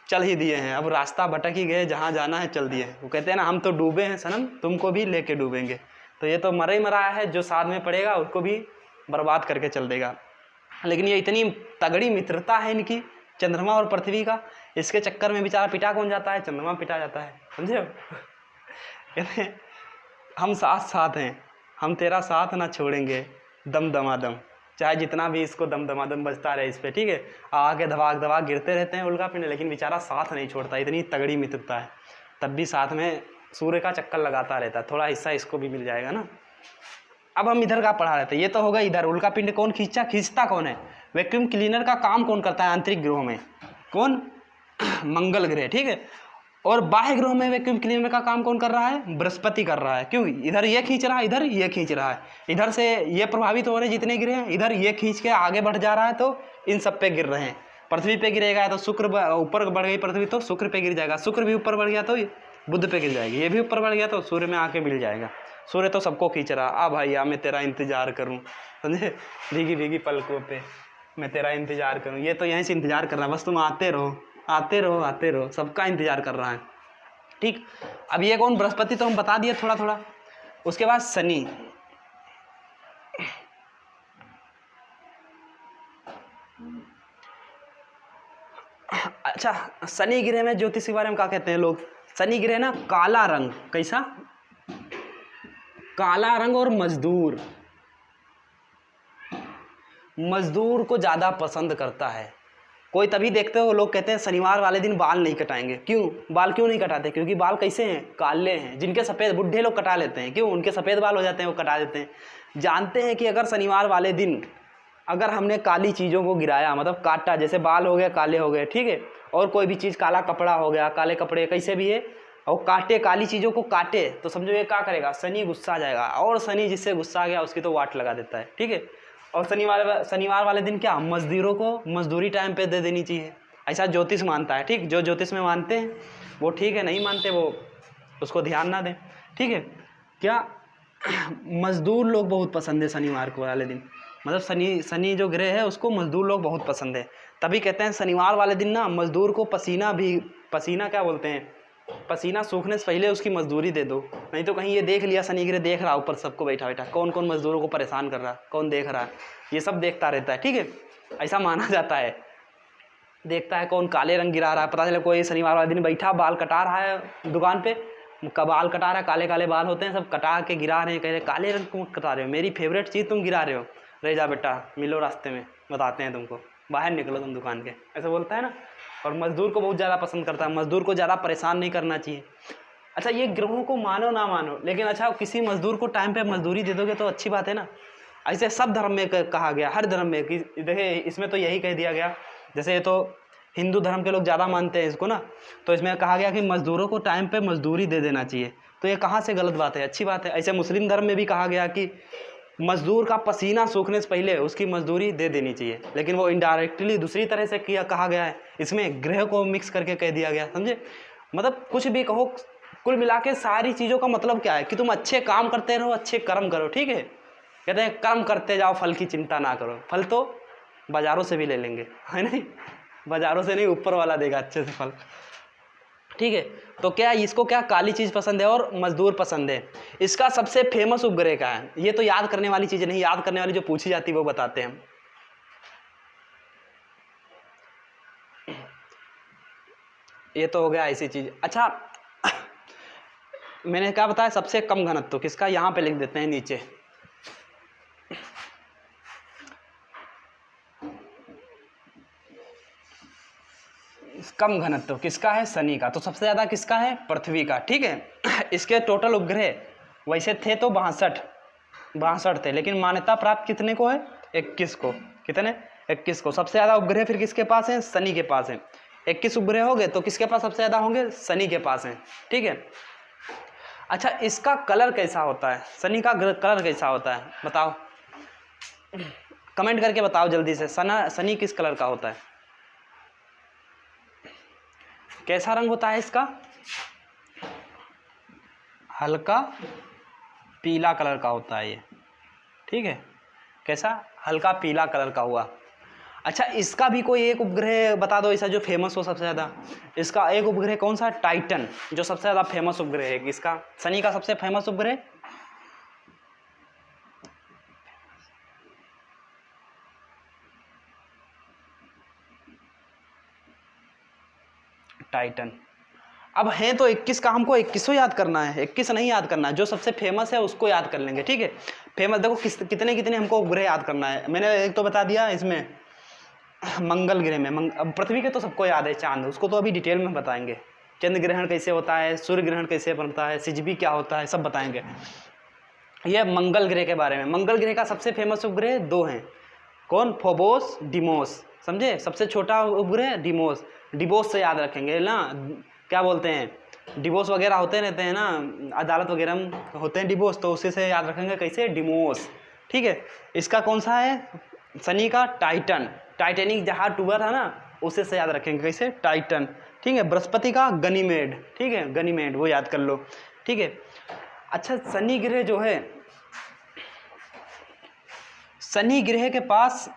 चल ही दिए हैं, अब रास्ता भटक ही गए, जहाँ जाना है चल दिए। वो कहते हैं ना, हम तो डूबे हैं सनम, तुमको भी लेके डूबेंगे। तो ये तो मरा ही मरा है, जो साथ में पड़ेगा उसको भी बर्बाद करके चल देगा। लेकिन ये इतनी तगड़ी मित्रता है इनकी, चंद्रमा और पृथ्वी का, इसके चक्कर में बेचारा पिटा कौन जाता है, चंद्रमा पिटा जाता है, समझे। कहते हैं हम साथ साथ हैं, हम तेरा साथ ना छोड़ेंगे, दम दमादम, चाहे जितना भी इसको दम दमादम बजता रहे इस पर, ठीक है। आगे धवाक धवाक गिरते रहते हैं उल्का पिंड, लेकिन बेचारा साथ नहीं छोड़ता, इतनी तगड़ी मित्रता है। तब भी साथ में सूर्य का चक्कर लगाता रहता है, थोड़ा हिस्सा इसको भी मिल जाएगा ना। अब हम इधर का पढ़ा रहे थे, ये तो होगा इधर उल्का पिंड कौन खींचता कौन है, वैक्यूम क्लीनर का काम कौन करता है आंतरिक ग्रहों में, कौन, मंगल ग्रह, ठीक है। और बाह्य ग्रहों में वैक्यूम क्लीनर का काम कौन कर रहा है? बृहस्पति कर रहा है। क्यों? इधर ये खींच रहा है, इधर ये खींच रहा है, इधर से ये प्रभावित हो रहे हैं जितने गिरे हैं, इधर ये खींच के आगे बढ़ जा रहा है, तो इन सब पे गिर रहे हैं। पृथ्वी पे गिरेगा तो शुक्र ऊपर बढ़ गई पृथ्वी तो शुक्र पे गिर जाएगा, शुक्र भी ऊपर बढ़ गया तो बुध पे गिर जाएगी, ये भी ऊपर बढ़ गया तो सूर्य में आके मिल जाएगा। सूर्य तो सबको खींच रहा। आ भाई आ मैं तेरा इंतजार करूँ, समझे? भीगी भीगी पलकों पे मैं तेरा इंतजार करूँ, ये तो यहीं से इंतजार कर रहा है, बस तुम आते रहो आते रहो आते रहो, सबका इंतजार कर रहा है। ठीक, अब ये कौन? बृहस्पति तो हम बता दिए थोड़ा थोड़ा। उसके बाद शनि, अच्छा शनि ग्रह में ज्योतिष के बारे में क्या कहते हैं लोग? शनि ग्रह ना काला रंग, कैसा? काला रंग और मजदूर को ज्यादा पसंद करता है। कोई तभी देखते हो लोग कहते हैं शनिवार वाले दिन बाल नहीं कटाएंगे। क्यों? बाल क्यों नहीं कटाते? क्योंकि बाल कैसे हैं? काले हैं। जिनके सफ़ेद, बुढ़े लोग कटा लेते हैं। क्यों? उनके सफ़ेद बाल हो जाते हैं, वो कटा देते हैं। जानते हैं कि अगर शनिवार वाले दिन अगर हमने काली चीज़ों को गिराया, मतलब काटा, जैसे बाल हो गए काले हो गए, ठीक है, और कोई भी चीज़, काला कपड़ा हो गया, काले कपड़े कैसे भी है, और काटे, काली चीज़ों को काटे, तो समझो ये क्या करेगा? शनि गुस्सा आ जाएगा, और शनि जिससे गुस्सा आ गया उसकी तो वाट लगा देता है। ठीक है, और शनिवार वाले दिन क्या? मजदूरों को मजदूरी टाइम पे दे देनी चाहिए, ऐसा ज्योतिष मानता है। ठीक, जो ज्योतिष में मानते हैं वो ठीक है, नहीं मानते वो उसको ध्यान ना दें। ठीक है, क्या मजदूर लोग बहुत पसंद है शनिवार को वाले दिन, मतलब शनि जो ग्रह है उसको मजदूर लोग बहुत पसंद है। तभी कहते हैं शनिवार वाले दिन ना मजदूर को पसीना क्या बोलते हैं, पसीना सूखने से पहले उसकी मजदूरी दे दो। नहीं तो कहीं ये देख लिया, शनि ग्रह देख रहा ऊपर सबको बैठा बैठा, कौन कौन मजदूरों को परेशान कर रहा है, कौन देख रहा है, ये सब देखता रहता है। ठीक है, ऐसा माना जाता है। देखता है कौन काले रंग गिरा रहा है, पता चले कोई शनिवार वाले दिन बैठा बाल कटा रहा है दुकान पे, बाल कटा रहा है, काले काले बाल होते हैं, सब कटा के गिरा रहे हैं, कह रहे काले रंग क्यों कटा रहे हो, मेरी फेवरेट चीज़ तुम गिरा रहे हो, रह जा बेटा, मिलो रास्ते में, बताते हैं तुमको, बाहर निकलो तुम दुकान के, ऐसे बोलता है ना। और मजदूर को बहुत ज़्यादा पसंद करता है, मजदूर को ज़्यादा परेशान नहीं करना चाहिए। अच्छा, ये ग्रहों को मानो ना मानो, लेकिन अच्छा किसी मजदूर को टाइम पे मजदूरी दे दोगे तो अच्छी बात है ना। ऐसे सब धर्म में कहा गया, हर धर्म में, कि देखिए इसमें तो यही कह दिया गया, जैसे ये तो हिंदू धर्म के लोग ज़्यादा मानते हैं इसको ना, तो इसमें कहा गया कि मजदूरों को टाइम पे मजदूरी दे देना चाहिए। तो ये कहाँ से गलत बात है? अच्छी बात है। ऐसे मुस्लिम धर्म में भी कहा गया कि मजदूर का पसीना सूखने से पहले उसकी मजदूरी दे देनी चाहिए, लेकिन वो इनडायरेक्टली दूसरी तरह से कहा गया है, इसमें ग्रह को मिक्स करके कह दिया गया, समझे? मतलब कुछ भी कहो, कुल मिला के सारी चीज़ों का मतलब क्या है कि तुम अच्छे काम करते रहो, अच्छे कर्म करो। ठीक है, कहते हैं कर्म करते जाओ, फल की चिंता ना करो, फल तो बाज़ारों से भी ले लेंगे, है नहीं? बाज़ारों से नहीं, ऊपर वाला देगा अच्छे से फल। ठीक है, तो क्या इसको क्या काली चीज़ पसंद है और मजदूर पसंद है। इसका सबसे फेमस उपग्रह का है, ये तो याद करने वाली चीज़ नहीं, याद करने वाली जो पूछी जाती है वो बताते हैं। ये तो हो गया ऐसी चीज़। अच्छा मैंने क्या बताया, सबसे कम घनत्व किसका, यहाँ पे लिख देते हैं नीचे। कम घनत्व किसका है? शनि का। तो सबसे ज़्यादा किसका है? पृथ्वी का। ठीक है, इसके टोटल उपग्रह वैसे थे तो 62 थे, लेकिन मान्यता प्राप्त कितने को है? 21 को। कितने? 21 को। सबसे ज़्यादा उपग्रह फिर किसके पास है? शनि के पास है। 21 उपग्रह हो गए तो किसके पास सबसे ज़्यादा होंगे? शनि के पास है। ठीक है, अच्छा इसका कलर कैसा होता है? शनि का कलर कैसा होता है बताओ, कमेंट करके बताओ जल्दी से। शनि किस कलर का होता है? कैसा रंग होता है इसका? हल्का पीला कलर का होता है ये। ठीक है, कैसा? हल्का पीला कलर का हुआ। अच्छा इसका भी कोई एक उपग्रह बता दो ऐसा जो फेमस हो सबसे ज़्यादा। इसका एक उपग्रह कौन सा? टाइटन, जो सबसे ज़्यादा फेमस उपग्रह है। इसका शनि का सबसे फेमस उपग्रह टाइटन। अब है तो 21 का, हमको 21 याद करना है, 21 नहीं याद करना है, जो सबसे फेमस है उसको याद कर लेंगे। ठीक है, फेमस देखो कितने कितने हमको उपग्रह याद करना है। मैंने एक तो बता दिया इसमें मंगल ग्रह में, अब पृथ्वी के तो सबको याद है, चांद, उसको तो अभी डिटेल में बताएंगे। चंद्र ग्रहण कैसे होता है, सूर्य ग्रहण कैसे बनता है, सिजबी क्या होता है, सब बताएंगे। ये मंगल ग्रह के बारे में। मंगल ग्रह का सबसे फेमस उपग्रह 2 हैं। कौन? Phobos, Deimos. समझे? सबसे छोटा उपग्रह डिमोस, डिबोस से याद रखेंगे ना, क्या बोलते हैं, डिवोर्स वगैरह होते रहते हैं ना, अदालत वगैरह में होते हैं डिवोर्स, तो उसी से याद रखेंगे कैसे, डिमोस। ठीक है, इसका कौन सा है, शनि का टाइटन, टाइटेनिक जहाज डूबा था ना, उसे से याद रखेंगे कैसे, टाइटन। ठीक है, बृहस्पति का गनीमेड, ठीक है, गनीमेड वो याद कर लो। ठीक है, अच्छा शनि ग्रह जो है, शनि ग्रह के पास,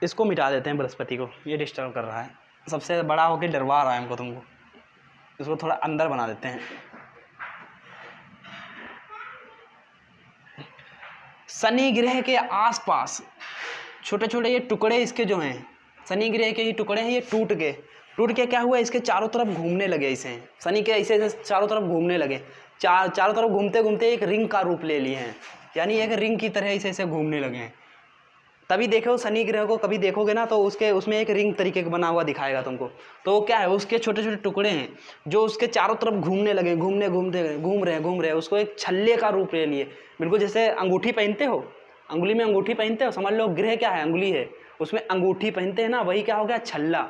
इसको मिटा देते हैं बृहस्पति को, ये डिस्टर्ब कर रहा है, सबसे बड़ा होकर डरवा रहा है हमको तुमको, इसको थोड़ा अंदर बना देते हैं। शनि ग्रह के आसपास छोटे छोटे ये टुकड़े इसके जो हैं, शनि ग्रह के ये टुकड़े हैं, ये टूट के क्या हुआ, इसके चारों तरफ घूमने लगे, इसे शनि के ऐसे ऐसे चारों तरफ घूमने लगे, चारों तरफ घूमते घूमते एक रिंग का रूप ले लिए हैं, यानी एक रिंग की तरह ऐसे ऐसे घूमने लगे हैं। तभी देखो शनि ग्रह को कभी देखोगे ना, तो उसमें एक रिंग तरीके का बना हुआ दिखाएगा तुमको, तो क्या है, उसके छोटे छोटे टुकड़े हैं जो उसके चारों तरफ घूमने लगे, घूम रहे, उसको एक छल्ले का रूप ले लिए, बिल्कुल जैसे अंगूठी पहनते हो, अंगुली में अंगूठी पहनते हो, समझ लो ग्रह क्या है, अंगुली है, उसमें अंगूठी पहनते हैं ना, वही क्या हो गया, छल्ला।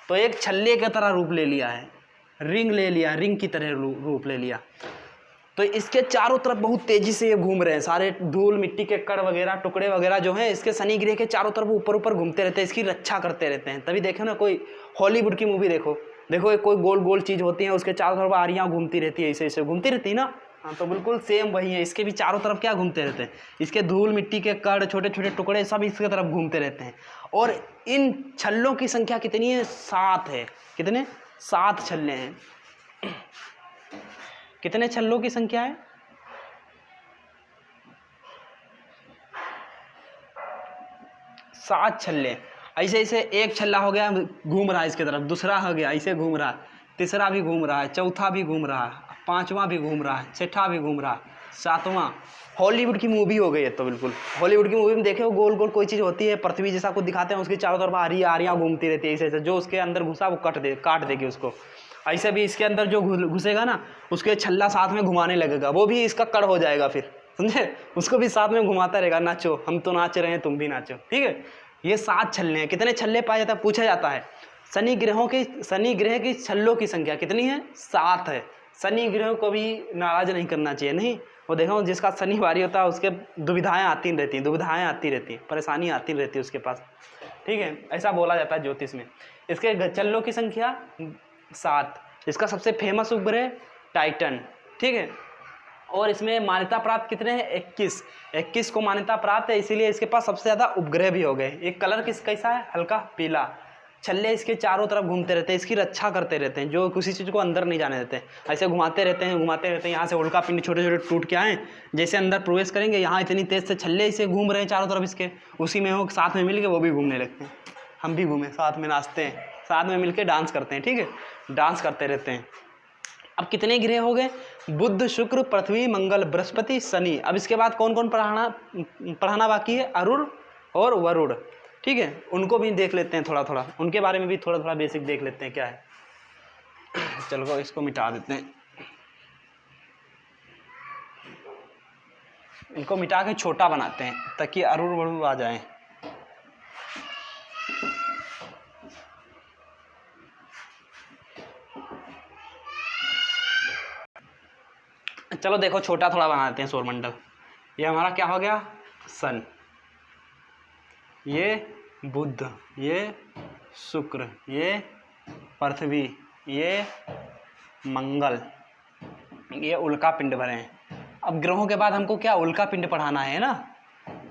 तो एक छल्ले की तरह रूप ले लिया है, रिंग ले लिया, रिंग की तरह रूप ले लिया। तो इसके चारों तरफ बहुत तेजी से ये घूम रहे हैं, सारे धूल मिट्टी के कण वगैरह टुकड़े वगैरह जो हैं इसके शनि ग्रह के चारों तरफ ऊपर ऊपर घूमते रहते हैं, इसकी रक्षा करते रहते हैं। तभी देखो ना, कोई हॉलीवुड की मूवी देखो एक कोई गोल गोल चीज़ होती है, उसके चारों तरफ आरियाँ घूमती रहती है, ऐसे ऐसे घूमती रहती है ना। हाँ, तो बिल्कुल सेम वही है, इसके भी चारों तरफ क्या घूमते रहते हैं, इसके धूल मिट्टी के कण छोटे छोटे टुकड़े सब इसके तरफ घूमते रहते हैं। और इन छल्लों की संख्या कितनी है, 7 है। कितने, 7 छल्ले हैं। कितने छल्लों की संख्या है, 7 छल्ले। ऐसे ऐसे एक छल्ला हो गया, घूम रहा है इसके तरफ, दूसरा हो गया ऐसे घूम रहा है, तीसरा भी घूम रहा है, चौथा भी घूम रहा है, पांचवा भी घूम रहा है, छठा भी घूम रहा है, सातवां। हॉलीवुड की मूवी हो गई है, तो बिल्कुल हॉलीवुड की मूवी में देखे हो, गोल गोल कोई चीज़ होती है, पृथ्वी जैसा कुछ दिखाते हैं, उसके चारों तरफ आरियाँ घूमती रहती है ऐसे ऐसे, जो उसके अंदर घुसा वो काट देगी उसको। ऐसे भी इसके अंदर जो घुसेगा ना, उसके छल्ला साथ में घुमाने लगेगा, वो भी इसका कड़ हो जाएगा फिर, समझे, उसको भी साथ में घुमाता रहेगा, नाचो, हम तो नाच रहे हैं तुम भी नाचो। ठीक है, ये 7 छल्ले हैं। कितने छल्ले पाए जाता है, पूछा जाता है। शनि ग्रह की छल्लों की संख्या कितनी है, 7 है। शनि ग्रह को भी नाराज नहीं करना चाहिए, नहीं, वो देखो जिसका शनिवारी होता है उसके दुविधाएं आती रहती हैं, परेशानी आती रहती है उसके पास। ठीक है, ऐसा बोला जाता है ज्योतिष में। इसके छल्लों की संख्या 7। इसका सबसे फेमस उपग्रह टाइटन। ठीक है, और इसमें मान्यता प्राप्त कितने हैं, 21 को मान्यता प्राप्त है, इसीलिए इसके पास सबसे ज़्यादा उपग्रह भी हो गए। एक कलर कैसा है, हल्का पीला। छल्ले इसके चारों तरफ घूमते रहते हैं, इसकी रक्षा करते रहते हैं, जो किसी चीज़ को अंदर नहीं जाने देते हैं, ऐसे घुमाते रहते हैं। यहाँ से उल्का पिंड छोटे छोटे टूट के आए, जैसे अंदर प्रवेश करेंगे, यहाँ इतनी तेज़ से छल्ले इसे घूम रहे हैं चारों तरफ इसके, उसी में वो साथ में मिल के वो भी घूमने लगते हैं, हम भी घूमें, साथ में नाचते हैं, साथ में मिल के डांस करते हैं। ठीक है, डांस करते रहते हैं। अब कितने ग्रह हो गए, बुध, शुक्र, पृथ्वी, मंगल, बृहस्पति, शनि। अब इसके बाद कौन कौन पढ़ाना बाकी है, अरुण और वरुण। ठीक है, उनको भी देख लेते हैं थोड़ा थोड़ा, उनके बारे में भी थोड़ा थोड़ा बेसिक देख लेते हैं क्या है। चलो इसको मिटा देते हैं, इनको मिटा के छोटा बनाते हैं ताकि अरुण वरुण आ जाए। चलो देखो छोटा थोड़ा बनाते हैं सौरमंडल। ये हमारा क्या हो गया, सन, ये बुध, ये शुक्र, ये पृथ्वी, ये मंगल, ये उल्का पिंड भरे हैं। अब ग्रहों के बाद हमको क्या, उल्का पिंड पढ़ाना है ना,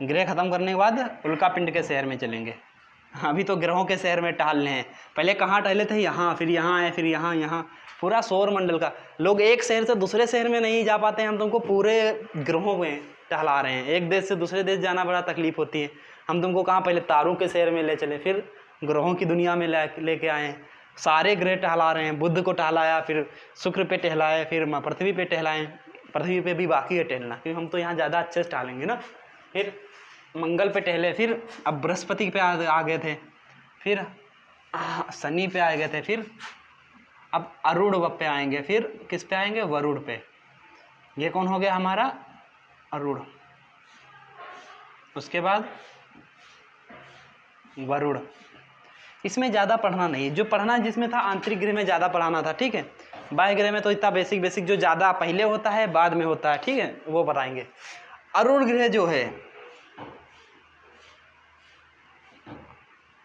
ग्रह खत्म करने के बाद उल्का पिंड के शहर में चलेंगे। अभी तो ग्रहों के शहर में टहलने हैं, पहले कहाँ टहले थे, यहाँ, फिर यहाँ आए, फिर यहाँ, पूरा सौर मंडल का। लोग एक शहर से दूसरे शहर में नहीं जा पाते हैं, हम तुमको पूरे ग्रहों में टहला रहे हैं। एक देश से दूसरे देश जाना बड़ा तकलीफ होती है, हम तुमको कहाँ पहले तारों के शहर में ले चले, फिर ग्रहों की दुनिया में लेके आए। सारे ग्रह टहला रहे हैं, बुध को टहलाया, फिर शुक्र पे टहलाए, फिर पृथ्वी पे टहलाएँ, पृथ्वी पे भी बाकी है टहलना, क्योंकि हम तो यहाँ ज़्यादा अच्छे से टहलेंगे ना। फिर मंगल पे टहले, फिर अब बृहस्पति पे आ गए थे, फिर शनि पे आ गए थे, फिर अब अरुण पे आएंगे, फिर किस पे आएंगे, वरुण पे। ये कौन हो गया हमारा, अरुण। उसके बाद वरुण। इसमें ज़्यादा पढ़ना नहीं, जो पढ़ना जिसमें था आंतरिक गृह में ज़्यादा पढ़ाना था। ठीक है, बाह्य ग्रह में तो इतना बेसिक बेसिक जो ज़्यादा पहले होता है बाद में होता है, ठीक है, वो बताएंगे। अरुण ग्रह जो है,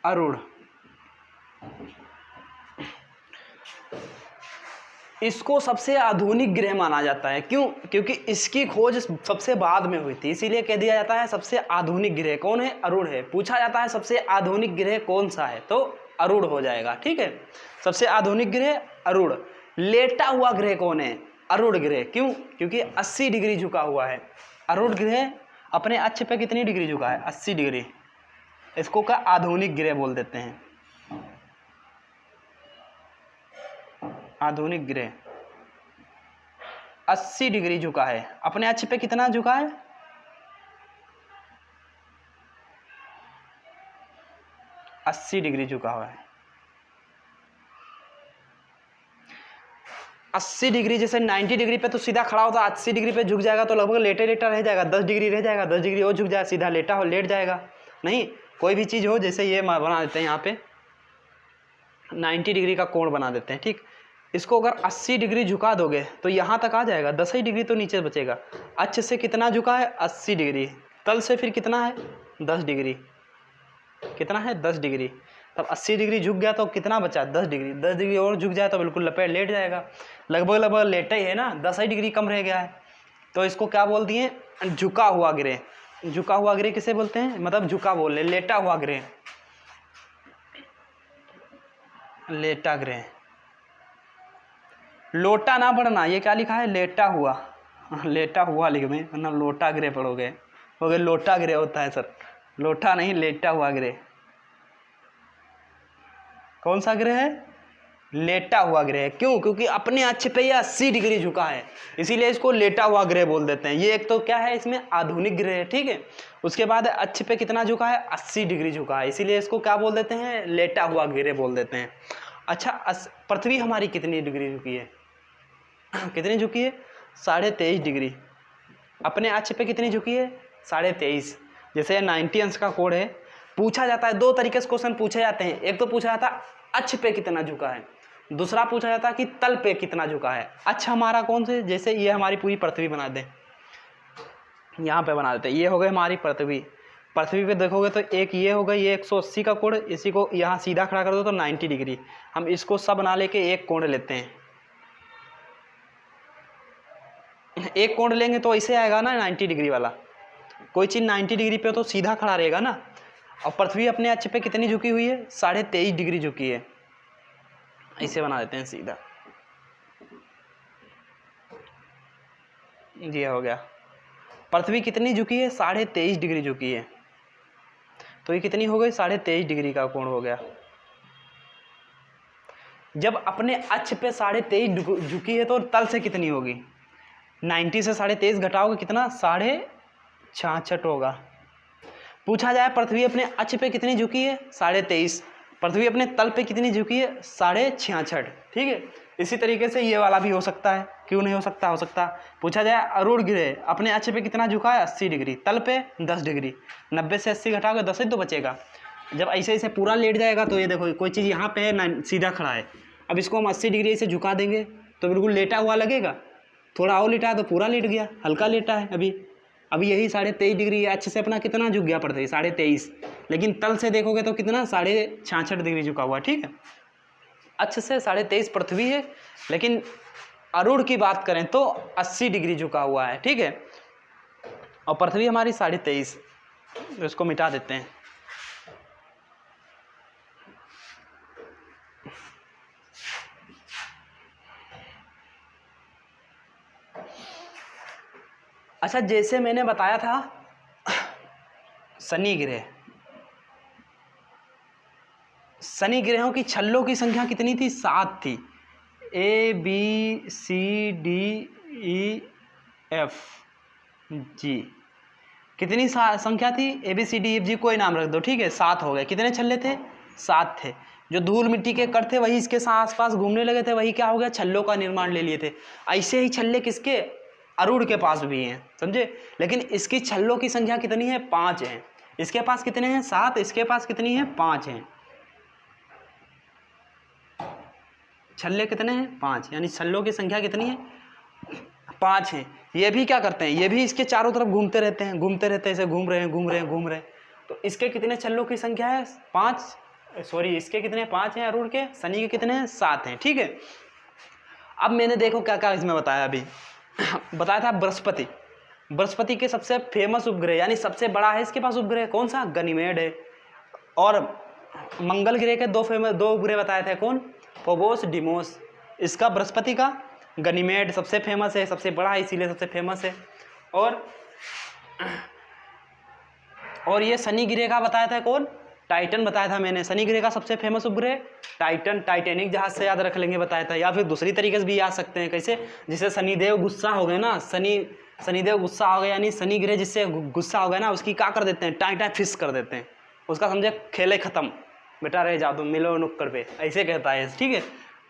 अरुण, इसको सबसे आधुनिक ग्रह माना जाता है। क्यों? क्योंकि इसकी खोज सबसे बाद में हुई थी, इसीलिए कह दिया जाता है सबसे आधुनिक ग्रह कौन है? अरुण है। पूछा जाता है सबसे आधुनिक ग्रह कौन सा है, तो अरुण हो जाएगा, ठीक है। सबसे आधुनिक ग्रह अरुण। लेटा हुआ ग्रह कौन है? अरुण ग्रह। क्यों? क्योंकि 80 डिग्री झुका हुआ है। अरुण ग्रह अपने अक्ष पे कितनी डिग्री झुका है? 80 डिग्री। इसको का आधुनिक ग्रह बोल देते हैं। आधुनिक ग्रह 80 डिग्री झुका है। अपने अक्ष पे कितना झुका है? 80 डिग्री झुका हुआ है। 80 डिग्री, जैसे 90 डिग्री पे तो सीधा खड़ा होता है, 80 डिग्री पे झुक जाएगा तो लगभग लेटे लेटा रह जाएगा। 10 डिग्री रह जाएगा, 10 डिग्री और झुक जाएगा, सीधा लेटा हो लेट जाएगा। नहीं, कोई भी चीज़ हो, जैसे ये बना देते हैं यहाँ पे 90 डिग्री का कोण बना देते हैं, ठीक। इसको अगर 80 डिग्री झुका दोगे तो यहाँ तक आ जाएगा, 10 ही डिग्री तो नीचे बचेगा। अक्ष से कितना झुका है? 80 डिग्री। तल से फिर कितना है? 10 डिग्री। कितना है? 10 डिग्री। तब 80 डिग्री झुक गया तो कितना बचा? 10 डिग्री। 10 डिग्री और झुक जाए तो बिल्कुल लपेट लेट जाएगा। लगभग लगभग लेटा ही है ना, 10 ही डिग्री कम रह गया है। तो इसको क्या बोल दिए? झुका हुआ ग्रह। झुका हुआ ग्रह किसे बोलते हैं? मतलब झुका बोल रहे, लेटा हुआ ग्रह, लेटा ग्रह। लोटा ना पढ़ना, ये क्या लिखा है? लेटा हुआ। लेटा हुआ लिख में, वरना लोटा ग्रह पढ़ोगे, हो गए लोटा ग्रह होता है सर, लोटा नहीं, लेटा हुआ ग्रह। कौन सा ग्रह है? लेटा हुआ ग्रह। क्यों? क्योंकि अपने अक्ष पे ये 80 डिग्री झुका है, इसीलिए इसको लेटा हुआ ग्रह बोल देते हैं। ये एक तो क्या है, इसमें आधुनिक ग्रह है, ठीक है। उसके बाद अक्ष पे कितना झुका है? 80 डिग्री झुका है, इसीलिए इसको क्या बोल देते हैं? लेटा हुआ ग्रह बोल देते हैं। अच्छा, पृथ्वी हमारी कितनी डिग्री झुकी है? कितनी झुकी है? 23.5 डिग्री। अपने अक्ष पे कितनी झुकी है? 23.5। जैसे 90 अंश का कोण है। पूछा जाता है, दो तरीके से क्वेश्चन पूछे जाते हैं। एक तो पूछा जाता है अक्ष पे कितना झुका है, दूसरा पूछा जाता है कि तल पे कितना झुका है। अक्ष हमारा कौन से? जैसे ये हमारी पूरी पृथ्वी बना दें, यहाँ पे बना देते हैं। ये हो गई हमारी पृथ्वी। पृथ्वी पे देखोगे तो एक ये हो गई, ये 180 का कोण, इसी को यहाँ सीधा खड़ा कर दो तो 90 डिग्री। हम इसको सब बना लेके एक कोण लेते हैं। एक कोण लेंगे तो ऐसे आएगा ना 90 डिग्री वाला। कोई चीज़ 90 डिग्री पे तो सीधा खड़ा रहेगा ना। और पृथ्वी अपने अक्ष पे कितनी झुकी हुई है? 23.5 डिग्री झुकी है। ऐसे बना देते हैं सीधा, ये हो गया। पृथ्वी कितनी झुकी है? 23.5 डिग्री झुकी है। तो ये कितनी हो गई? 23.5 डिग्री का कोण हो गया। जब अपने अक्ष पे 23.5 झुकी है तो तल से कितनी होगी? 90 से 23.5 घटाओगे कितना? 66.5 होगा। पूछा जाए पृथ्वी अपने अक्ष पे कितनी झुकी है? 23.5। पृथ्वी अपने तल पे कितनी झुकी है? 66.5। ठीक है, इसी तरीके से ये वाला भी हो सकता है। क्यों नहीं हो सकता? हो सकता। पूछा जाए अरुण ग्रह अपने अक्ष पे कितना झुका है? 80 डिग्री। तल पे 10 डिग्री। 90 से 80 घटाओगे 10 ही तो बचेगा। जब ऐसे ऐसे पूरा लेट जाएगा तो ये देखो कोई चीज़ यहाँ पे है, सीधा खड़ा है। अब इसको हम 80 डिग्री से झुका देंगे तो बिल्कुल लेटा हुआ लगेगा। थोड़ा और लेटा है तो पूरा लेट गया, हल्का लेटा है। अभी यही 23.5 डिग्री अक्ष से अपना कितना झुक गया पड़ता है? 23.5। लेकिन तल से देखोगे तो कितना? 66.5 डिग्री झुका हुआ। ठीक है, अक्ष से 23.5 पृथ्वी है, लेकिन अरुण की बात करें तो 80 डिग्री झुका हुआ है। ठीक है, और पृथ्वी हमारी 23.5। तो इसको मिटा देते हैं। अच्छा, जैसे मैंने बताया था शनि ग्रह, शनि ग्रहों की छल्लों की संख्या कितनी थी? 7 थी। A B C D E F G। कितनी संख्या थी? A B C D E F G कोई नाम रख दो, ठीक है। 7 हो गए। कितने छल्ले थे? 7 थे। जो धूल मिट्टी के कण थे वही इसके आसपास घूमने लगे थे, वही क्या हो गया? छल्लों का निर्माण ले लिए थे। ऐसे ही छल्ले किसके? अरुण के पास भी हैं, समझे। लेकिन इसकी छल्लों की संख्या कितनी है? 5 है। इसके पास कितने हैं? 7। इसके पास कितनी है? 5 हैं। छल्ले कितने हैं? 5, यानी छल्लों की संख्या कितनी है? 5 है। ये भी क्या करते हैं, ये भी इसके चारों तरफ घूमते रहते हैं, घूमते रहते हैं, ऐसे घूम रहे हैं घूम रहे हैं घूम रहे हैं। तो इसके कितने छल्लों की संख्या है? 5, सॉरी इसके कितने 5 हैं अरुण के, शनि के कितने हैं? 7 हैं। ठीक है, अब मैंने देखो क्या क्या इसमें बताया अभी बताया था बृहस्पति। बृहस्पति के सबसे फेमस उपग्रह यानी सबसे बड़ा है इसके पास उपग्रह कौन सा? गनीमेड है। और मंगल ग्रह के दो उपग्रह बताए थे, कौन? Phobos Deimos. इसका बृहस्पति का गनीमेड सबसे फेमस है, सबसे बड़ा है, इसीलिए सबसे फेमस है। और ये शनि ग्रह का बताया था कौन? टाइटन बताया था मैंने। शनि ग्रह का सबसे फेमस उपग्रह टाइटन, टाइटेनिक जहाज से याद रख लेंगे बताया था। या फिर दूसरी तरीके से भी याद सकते हैं, कैसे? जिससे शनिदेव गुस्सा हो गए ना, शनिदेव गुस्सा हो गए, यानी शनि ग्रह जिससे गुस्सा हो गया ना, उसकी क्या कर देते हैं? टाई टाई फिस कर देते हैं। उसका समझे खेले खत्म, बेटा रह जा तुम, मिलो नुक्कड़ पे, ऐसे कहता है। ठीक है,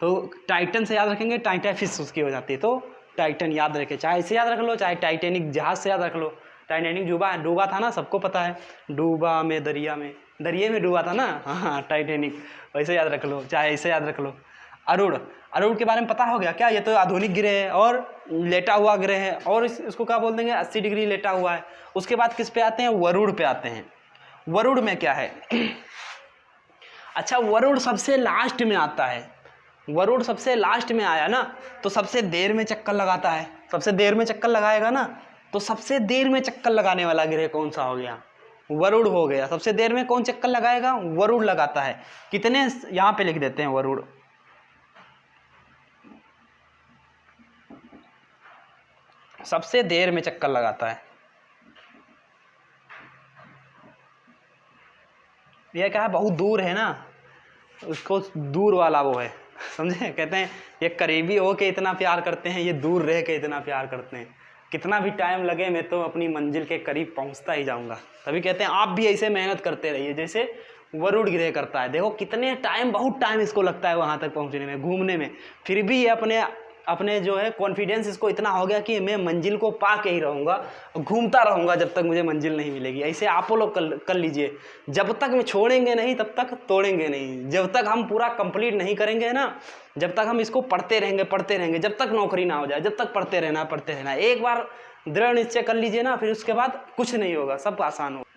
तो टाइटन से याद रखेंगे, टाई टाई फिस उसकी हो जाती है। तो टाइटन याद रखे, चाहे ऐसे याद रख लो, चाहे टाइटेनिक जहाज से याद रख लो। टाइटेनिक डूबा था ना, सबको पता है, डूबा में दरिया में डूबा था ना, हाँ टाइटेनिक, वैसे याद रख लो, चाहे ऐसे याद रख लो। अरुण के बारे में पता हो गया क्या? ये तो आधुनिक ग्रह है और लेटा हुआ ग्रह है, और इसको क्या बोल देंगे? 80 डिग्री लेटा हुआ है। उसके बाद किस पे आते हैं? वरुण पे आते हैं। वरुण में क्या है? अच्छा, वरुण सबसे लास्ट में आता है। वरुण सबसे लास्ट में आया ना, तो सबसे देर में चक्कर लगाता है। सबसे देर में चक्कर लगाएगा ना, तो सबसे देर में चक्कर लगाने वाला ग्रह कौन सा हो गया? वरुण हो गया। सबसे देर में कौन चक्कर लगाएगा? वरुण लगाता है। कितने? यहाँ पे लिख देते हैं वरुण। सबसे देर में चक्कर लगाता है। यह क्या है? बहुत दूर है ना, उसको दूर वाला वो है, समझे? कहते हैं ये करीबी हो के इतना प्यार करते हैं, ये दूर रह के इतना प्यार करते हैं। कितना भी टाइम लगे, मैं तो अपनी मंजिल के करीब पहुंचता ही जाऊंगा। तभी कहते हैं आप भी ऐसे मेहनत करते रहिए जैसे वरुण ग्रह करता है। देखो कितने टाइम, बहुत टाइम इसको लगता है वहां तक पहुंचने में, घूमने में, फिर भी ये अपने जो है कॉन्फिडेंस इसको इतना हो गया कि मैं मंजिल को पा के ही रहूँगा, घूमता रहूँगा जब तक मुझे मंजिल नहीं मिलेगी। ऐसे आप लोग कर लीजिए, जब तक मैं छोड़ेंगे नहीं तब तक तोड़ेंगे नहीं। जब तक हम पूरा कंप्लीट नहीं करेंगे ना, जब तक हम इसको पढ़ते रहेंगे, जब तक नौकरी ना हो जाए, जब तक पढ़ते रहना। एक बार दृढ़ निश्चय कर लीजिए ना, फिर उसके बाद कुछ नहीं होगा, सब आसान होगा।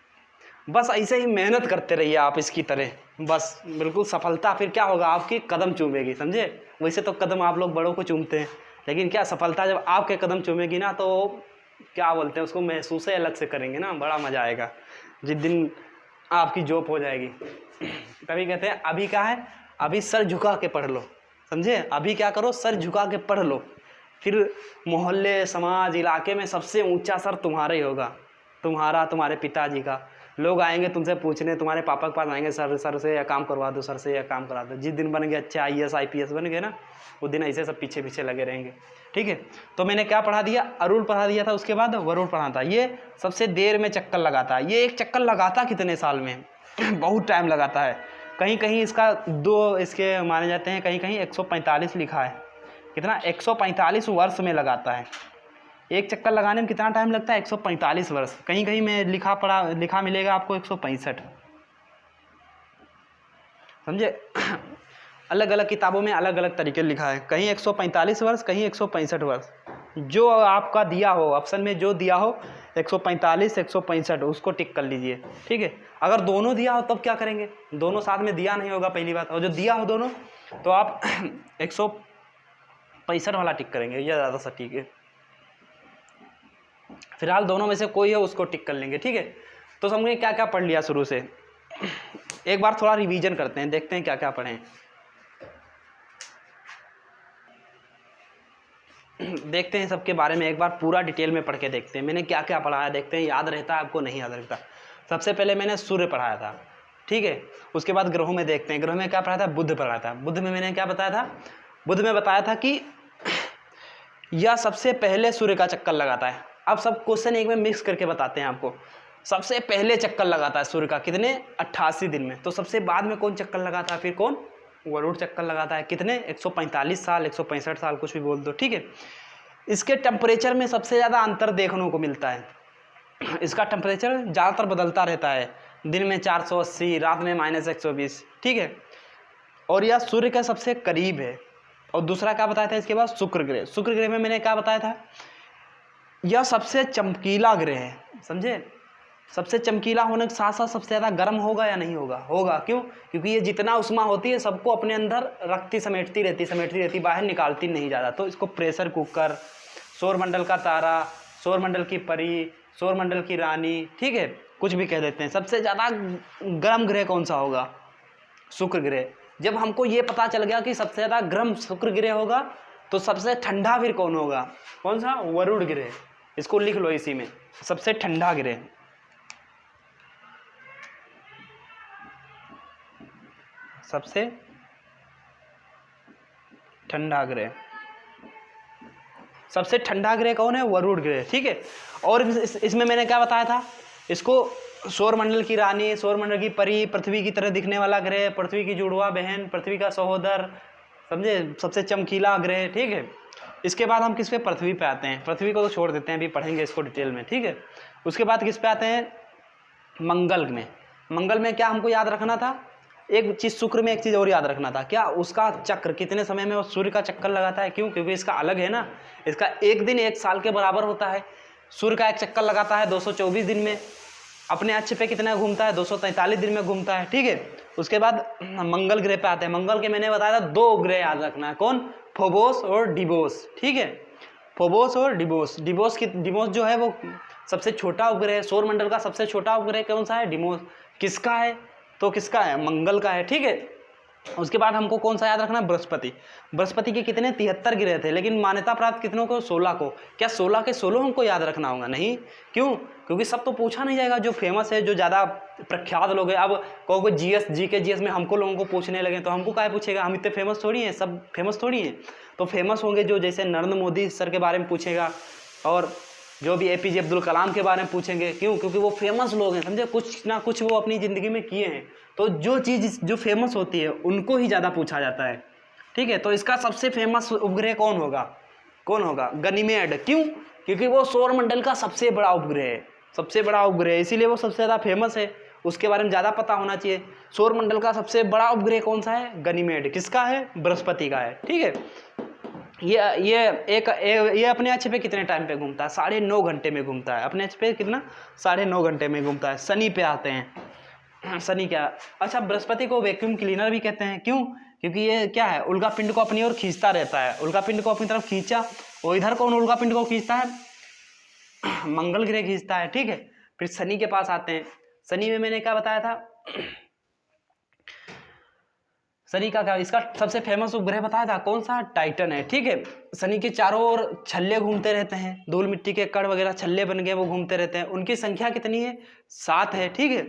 बस ऐसे ही मेहनत करते रहिए आप इसकी तरह, बस बिल्कुल सफलता फिर क्या होगा? आपकी कदम चूमेगी, समझे? वैसे तो कदम आप लोग बड़ों को चूमते हैं, लेकिन क्या सफलता जब आपके कदम चूमेगी ना, तो क्या बोलते हैं उसको, महसूस अलग से करेंगे ना, बड़ा मज़ा आएगा जिस दिन आपकी जॉब हो जाएगी। तभी कहते हैं अभी क्या है, अभी सर झुका के पढ़ लो, समझे? अभी क्या करो, सर झुका के पढ़ लो, फिर मोहल्ले, समाज, इलाके में सबसे ऊंचा सर तुम्हारा ही होगा, तुम्हारे पिताजी का। लोग आएंगे तुमसे पूछने, तुम्हारे पापा के पास आएंगे, सर से यह काम करवा दो, सर से यह काम करवा दो। जिस दिन बन गए अच्छे IAS IPS बन गए ना, उस दिन ऐसे सब पीछे पीछे लगे रहेंगे। ठीक है, तो मैंने क्या पढ़ा दिया? अरुण पढ़ा दिया था, उसके बाद वरुण पढ़ा था। ये सबसे देर में चक्कर लगाता है। ये एक चक्कर लगाता कितने साल में? बहुत टाइम लगाता है। कहीं कहीं इसका दो इसके माने जाते हैं, कहीं कहीं 145 लिखा है। कितना? 145 वर्ष में लगाता है। एक चक्कर लगाने में कितना टाइम लगता है? 145 वर्ष। कहीं कहीं में लिखा मिलेगा आपको 165, समझे? अलग अलग किताबों में अलग अलग तरीके लिखा है, कहीं 145 वर्ष, कहीं 165 वर्ष। जो आपका दिया हो ऑप्शन में, जो दिया हो 145, 165, उसको टिक कर लीजिए। ठीक है, अगर दोनों दिया हो तब क्या करेंगे? दोनों साथ में दिया नहीं होगा पहली बात, और जो दिया हो दोनों, तो आप 165 वाला टिक करेंगे, यह ज़्यादा सटीक है। फिलहाल दोनों में से कोई है उसको टिक कर लेंगे। ठीक है, तो हमने क्या क्या पढ़ लिया शुरू से, एक बार थोड़ा रिवीजन करते हैं, देखते हैं क्या क्या पढ़े हैं। देखते हैं सबके बारे में एक बार पूरा डिटेल में पढ़ के देखते हैं मैंने क्या क्या पढ़ाया, देखते हैं याद रहता है आपको, नहीं याद रहता। सबसे पहले मैंने सूर्य पढ़ाया था, ठीक है। उसके बाद ग्रहों में देखते हैं, ग्रह में क्या पढ़ाया था? बुध पढ़ाया था। बुध में मैंने क्या बताया था? बुध में बताया था कि यह सबसे पहले सूर्य का चक्कर लगाता है। अब सब क्वेश्चन एक में मिक्स करके बताते हैं आपको। सबसे पहले चक्कर लगाता है सूर्य का, कितने? 88 दिन में। तो सबसे बाद में कौन चक्कर लगाता है? फिर कौन? वरुण चक्कर लगाता है। कितने? 145 साल, 165 साल, कुछ भी बोल दो, ठीक है। इसके टेम्परेचर में सबसे ज़्यादा अंतर देखने को मिलता है। इसका टेम्परेचर ज़्यादातर बदलता रहता है, दिन में 480, रात में -120, ठीक है। और यह सूर्य के सबसे करीब है, और दूसरा क्या बताया था इसके बाद, शुक्र ग्रह। शुक्र ग्रह में मैंने क्या बताया था, यह सबसे चमकीला ग्रह है, समझे। सबसे चमकीला होने के साथ साथ सबसे ज़्यादा गर्म होगा या नहीं होगा, होगा। क्यों? क्योंकि ये जितना उष्मा होती है सबको अपने अंदर रखती, समेटती रहती, बाहर निकालती नहीं ज़्यादा। तो इसको प्रेशर कुकर, सौरमंडल का तारा, सौरमंडल की परी, सौरमंडल की रानी, ठीक है, कुछ भी कह देते हैं। सबसे ज़्यादा गर्म ग्रह कौन सा होगा, शुक्र ग्रह। जब हमको ये पता चल गया कि सबसे ज़्यादा गर्म शुक्र ग्रह होगा, तो सबसे ठंडा फिर कौन होगा, कौन सा, वरुण ग्रह। इसको लिख लो इसी में, सबसे ठंडा ग्रह, सबसे ठंडा ग्रह, सबसे ठंडा ग्रह कौन है, वरुण ग्रह, ठीक है। और इसमें मैंने क्या बताया था, इसको सौरमंडल की रानी, सौरमंडल की परी, पृथ्वी की तरह दिखने वाला ग्रह, पृथ्वी की जुड़वा बहन, पृथ्वी का सहोदर, समझे, सबसे चमकीला ग्रह, ठीक है। इसके बाद हम किस पे, पृथ्वी पे आते हैं। पृथ्वी को तो छोड़ देते हैं, अभी पढ़ेंगे इसको डिटेल में, ठीक है। उसके बाद किस पे आते हैं, मंगल में। मंगल में क्या हमको याद रखना था, एक चीज़, शुक्र में एक चीज़ और याद रखना था, क्या, उसका चक्र कितने समय में वो सूर्य का चक्कर लगाता है। क्यों? क्योंकि इसका अलग है ना, इसका एक दिन एक साल के बराबर होता है। सूर्य का एक चक्कर लगाता है 224 दिन में, अपने अक्ष पे कितना घूमता है, 243 दिन में घूमता है, ठीक है। उसके बाद मंगल ग्रह पे आते हैं। मंगल के मैंने बताया था 2 ग्रह याद रखना है, कौन, फोबोस और डिबोस, ठीक है। फोबोस और डिबोस। डिबोस जो है वो सबसे छोटा उपग्रह है। सौरमंडल का सबसे छोटा उपग्रह कौन सा है, डिमोस। किसका है, तो किसका है, मंगल का है, ठीक है। उसके बाद हमको कौन सा याद रखना है, बृहस्पति। बृहस्पति के कितने, 73 ग्रह थे, लेकिन मान्यता प्राप्त कितनों को, 16 को। क्या 16 के 16 हमको याद रखना होगा, नहीं। क्यों? क्योंकि सब तो पूछा नहीं जाएगा, जो फेमस है, जो ज़्यादा प्रख्यात लोग हैं। अब कहोगे जीएस, जीके जीएस में हमको लोगों को पूछने लगे, तो हमको क्या पूछेगा, हम इतने फेमस थोड़ी हैं, सब फेमस थोड़ी हैं। तो फेमस होंगे जो, जैसे नरेंद्र मोदी सर के बारे में पूछेगा, और जो भी एपीजे अब्दुल कलाम के बारे में पूछेंगे। क्यों? क्योंकि वो फेमस लोग हैं, समझे, कुछ ना कुछ वो अपनी ज़िंदगी में किए हैं। तो जो चीज़ जो फेमस होती है उनको ही ज़्यादा पूछा जाता है, ठीक है। तो इसका सबसे फेमस उपग्रह कौन होगा, कौन होगा, गनीमेड। क्यों? क्योंकि वो सौरमंडल का सबसे बड़ा उपग्रह है, सबसे बड़ा उपग्रह है, इसीलिए वो सबसे ज़्यादा फेमस है। उसके बारे में ज़्यादा पता होना चाहिए। सौरमंडल का सबसे बड़ा उपग्रह कौन सा है, गनीमेड। किसका है, बृहस्पति का है, ठीक है। ये अपने अक्ष पे कितने टाइम पे घूमता है, 9.5 घंटे में घूमता है। अपने अक्ष पे कितना, 9.5 घंटे में घूमता है। शनि पे आते हैं। शनि क्या, अच्छा, बृहस्पति को वैक्यूम क्लीनर भी कहते हैं। क्यों? क्योंकि ये क्या है, उल्का पिंड को अपनी ओर खींचता रहता है। उल्का पिंड को अपनी तरफ खींचा, और इधर कौन उल्का पिंड को खींचता है, मंगल ग्रह खींचता है, ठीक है। फिर शनि के पास आते हैं। शनि में मैंने क्या बताया था, शनि का क्या, इसका सबसे फेमस उपग्रह बताया था, कौन सा, टाइटन है, ठीक है। शनि के चारों ओर छल्ले घूमते रहते हैं, धूल मिट्टी के कण वगैरह छल्ले बन गए, वो घूमते रहते हैं। उनकी संख्या कितनी है, 7 है, ठीक है।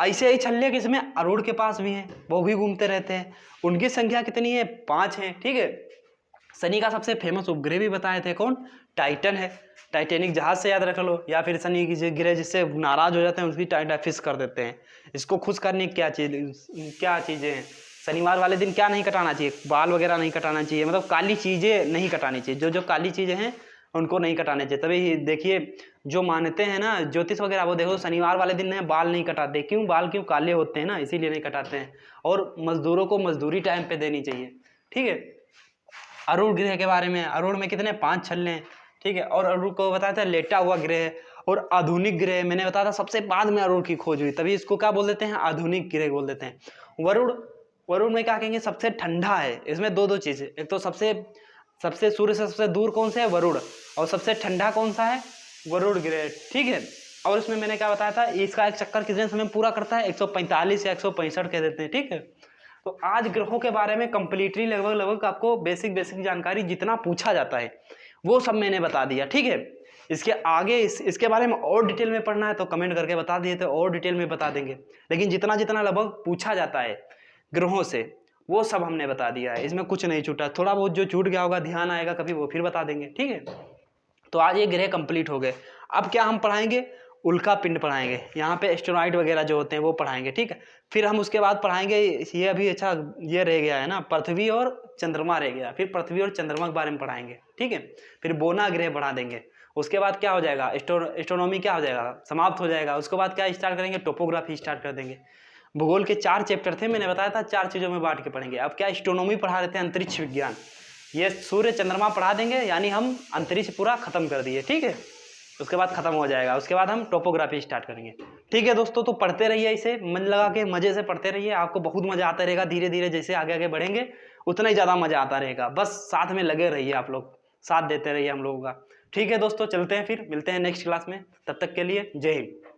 ऐसे ही छल्ले किसमें, अरुण के पास भी हैं, वो भी घूमते रहते हैं। उनकी संख्या कितनी है, 5 है, ठीक है। शनि का सबसे फेमस उपग्रह भी बताए थे, कौन, टाइटन है। टाइटेनिक जहाज से याद रख लो, या फिर शनि की ग्रह जिससे नाराज हो जाते हैं उसकी टाइटाफिस कर देते हैं। इसको खुश करने की क्या चीज़ें हैं, शनिवार वाले दिन क्या नहीं कटाना चाहिए, बाल वगैरह नहीं कटाना चाहिए, मतलब काली चीज़ें नहीं कटानी चाहिए। जो काली चीज़ें हैं उनको नहीं कटाने चाहिए। तभी देखिए, जो मानते हैं ना ज्योतिष वगैरह, वो देखो शनिवार वाले दिन में बाल नहीं कटाते। क्यों? बाल क्यों काले होते हैं ना, इसीलिए नहीं कटाते हैं। और मजदूरों को मजदूरी टाइम पे देनी चाहिए, ठीक है। अरुण ग्रह के बारे में, अरुण में कितने, 5 छल्ले हैं, ठीक है। और अरुण को बताया था लेटा हुआ ग्रह और आधुनिक ग्रह। मैंने बताया था सबसे बाद में अरुण की खोज हुई, तभी इसको क्या बोल देते हैं, आधुनिक ग्रह बोल देते हैं। वरुण में क्या कहेंगे, सबसे ठंडा है। इसमें दो चीज़ें, एक तो सबसे सूर्य से सबसे दूर कौन से है, वरुण, और सबसे ठंडा कौन सा है, वरुण ग्रह, ठीक है। और इसमें मैंने क्या बताया था, इसका एक चक्कर कितने समय पूरा करता है, 145 या 165 कह देते हैं, ठीक है। तो आज ग्रहों के बारे में कंप्लीटली लगभग आपको बेसिक जानकारी जितना पूछा जाता है वो सब मैंने बता दिया, ठीक है। इसके आगे इसके बारे में और डिटेल में पढ़ना है तो कमेंट करके बता दिए तो और डिटेल में बता देंगे। लेकिन जितना लगभग पूछा जाता है ग्रहों से वो सब हमने बता दिया है, इसमें कुछ नहीं छूटा। थोड़ा बहुत जो छूट गया होगा, ध्यान आएगा कभी, वो फिर बता देंगे, ठीक है। तो आज ये ग्रह कंप्लीट हो गए। अब क्या हम पढ़ाएंगे, उल्का पिंड पढ़ाएंगे, यहाँ पे एस्ट्रोनॉइड वगैरह जो होते हैं वो पढ़ाएंगे, ठीक है। फिर हम उसके बाद पढ़ाएंगे, ये अभी अच्छा ये रह गया है ना, पृथ्वी और चंद्रमा रह गया, फिर पृथ्वी और चंद्रमा के बारे में पढ़ाएंगे, ठीक है। फिर बोना ग्रह बढ़ा देंगे। उसके बाद क्या हो जाएगा, एस्ट्रोनॉमी क्या हो जाएगा, समाप्त हो जाएगा। उसके बाद क्या स्टार्ट करेंगे, टोपोग्राफी स्टार्ट कर देंगे। भूगोल के 4 चैप्टर थे, मैंने बताया था 4 चीज़ों में बांट के पढ़ेंगे। अब क्या एस्ट्रोनॉमी पढ़ा रहे थे, अंतरिक्ष विज्ञान, ये सूर्य चंद्रमा पढ़ा देंगे, यानी हम अंतरिक्ष पूरा खत्म कर दिए, ठीक है। उसके बाद खत्म हो जाएगा, उसके बाद हम टोपोग्राफी स्टार्ट करेंगे, ठीक है दोस्तों। तो पढ़ते रहिए, इसे मन लगा के मजे से पढ़ते रहिए, आपको बहुत मजा आता रहेगा। धीरे धीरे जैसे आगे आगे बढ़ेंगे उतना ही ज़्यादा मजा आता रहेगा। बस साथ में लगे रहिए, आप लोग साथ देते रहिए हम लोगों का, ठीक है दोस्तों। चलते हैं, फिर मिलते हैं नेक्स्ट क्लास में, तब तक के लिए जय हिंद।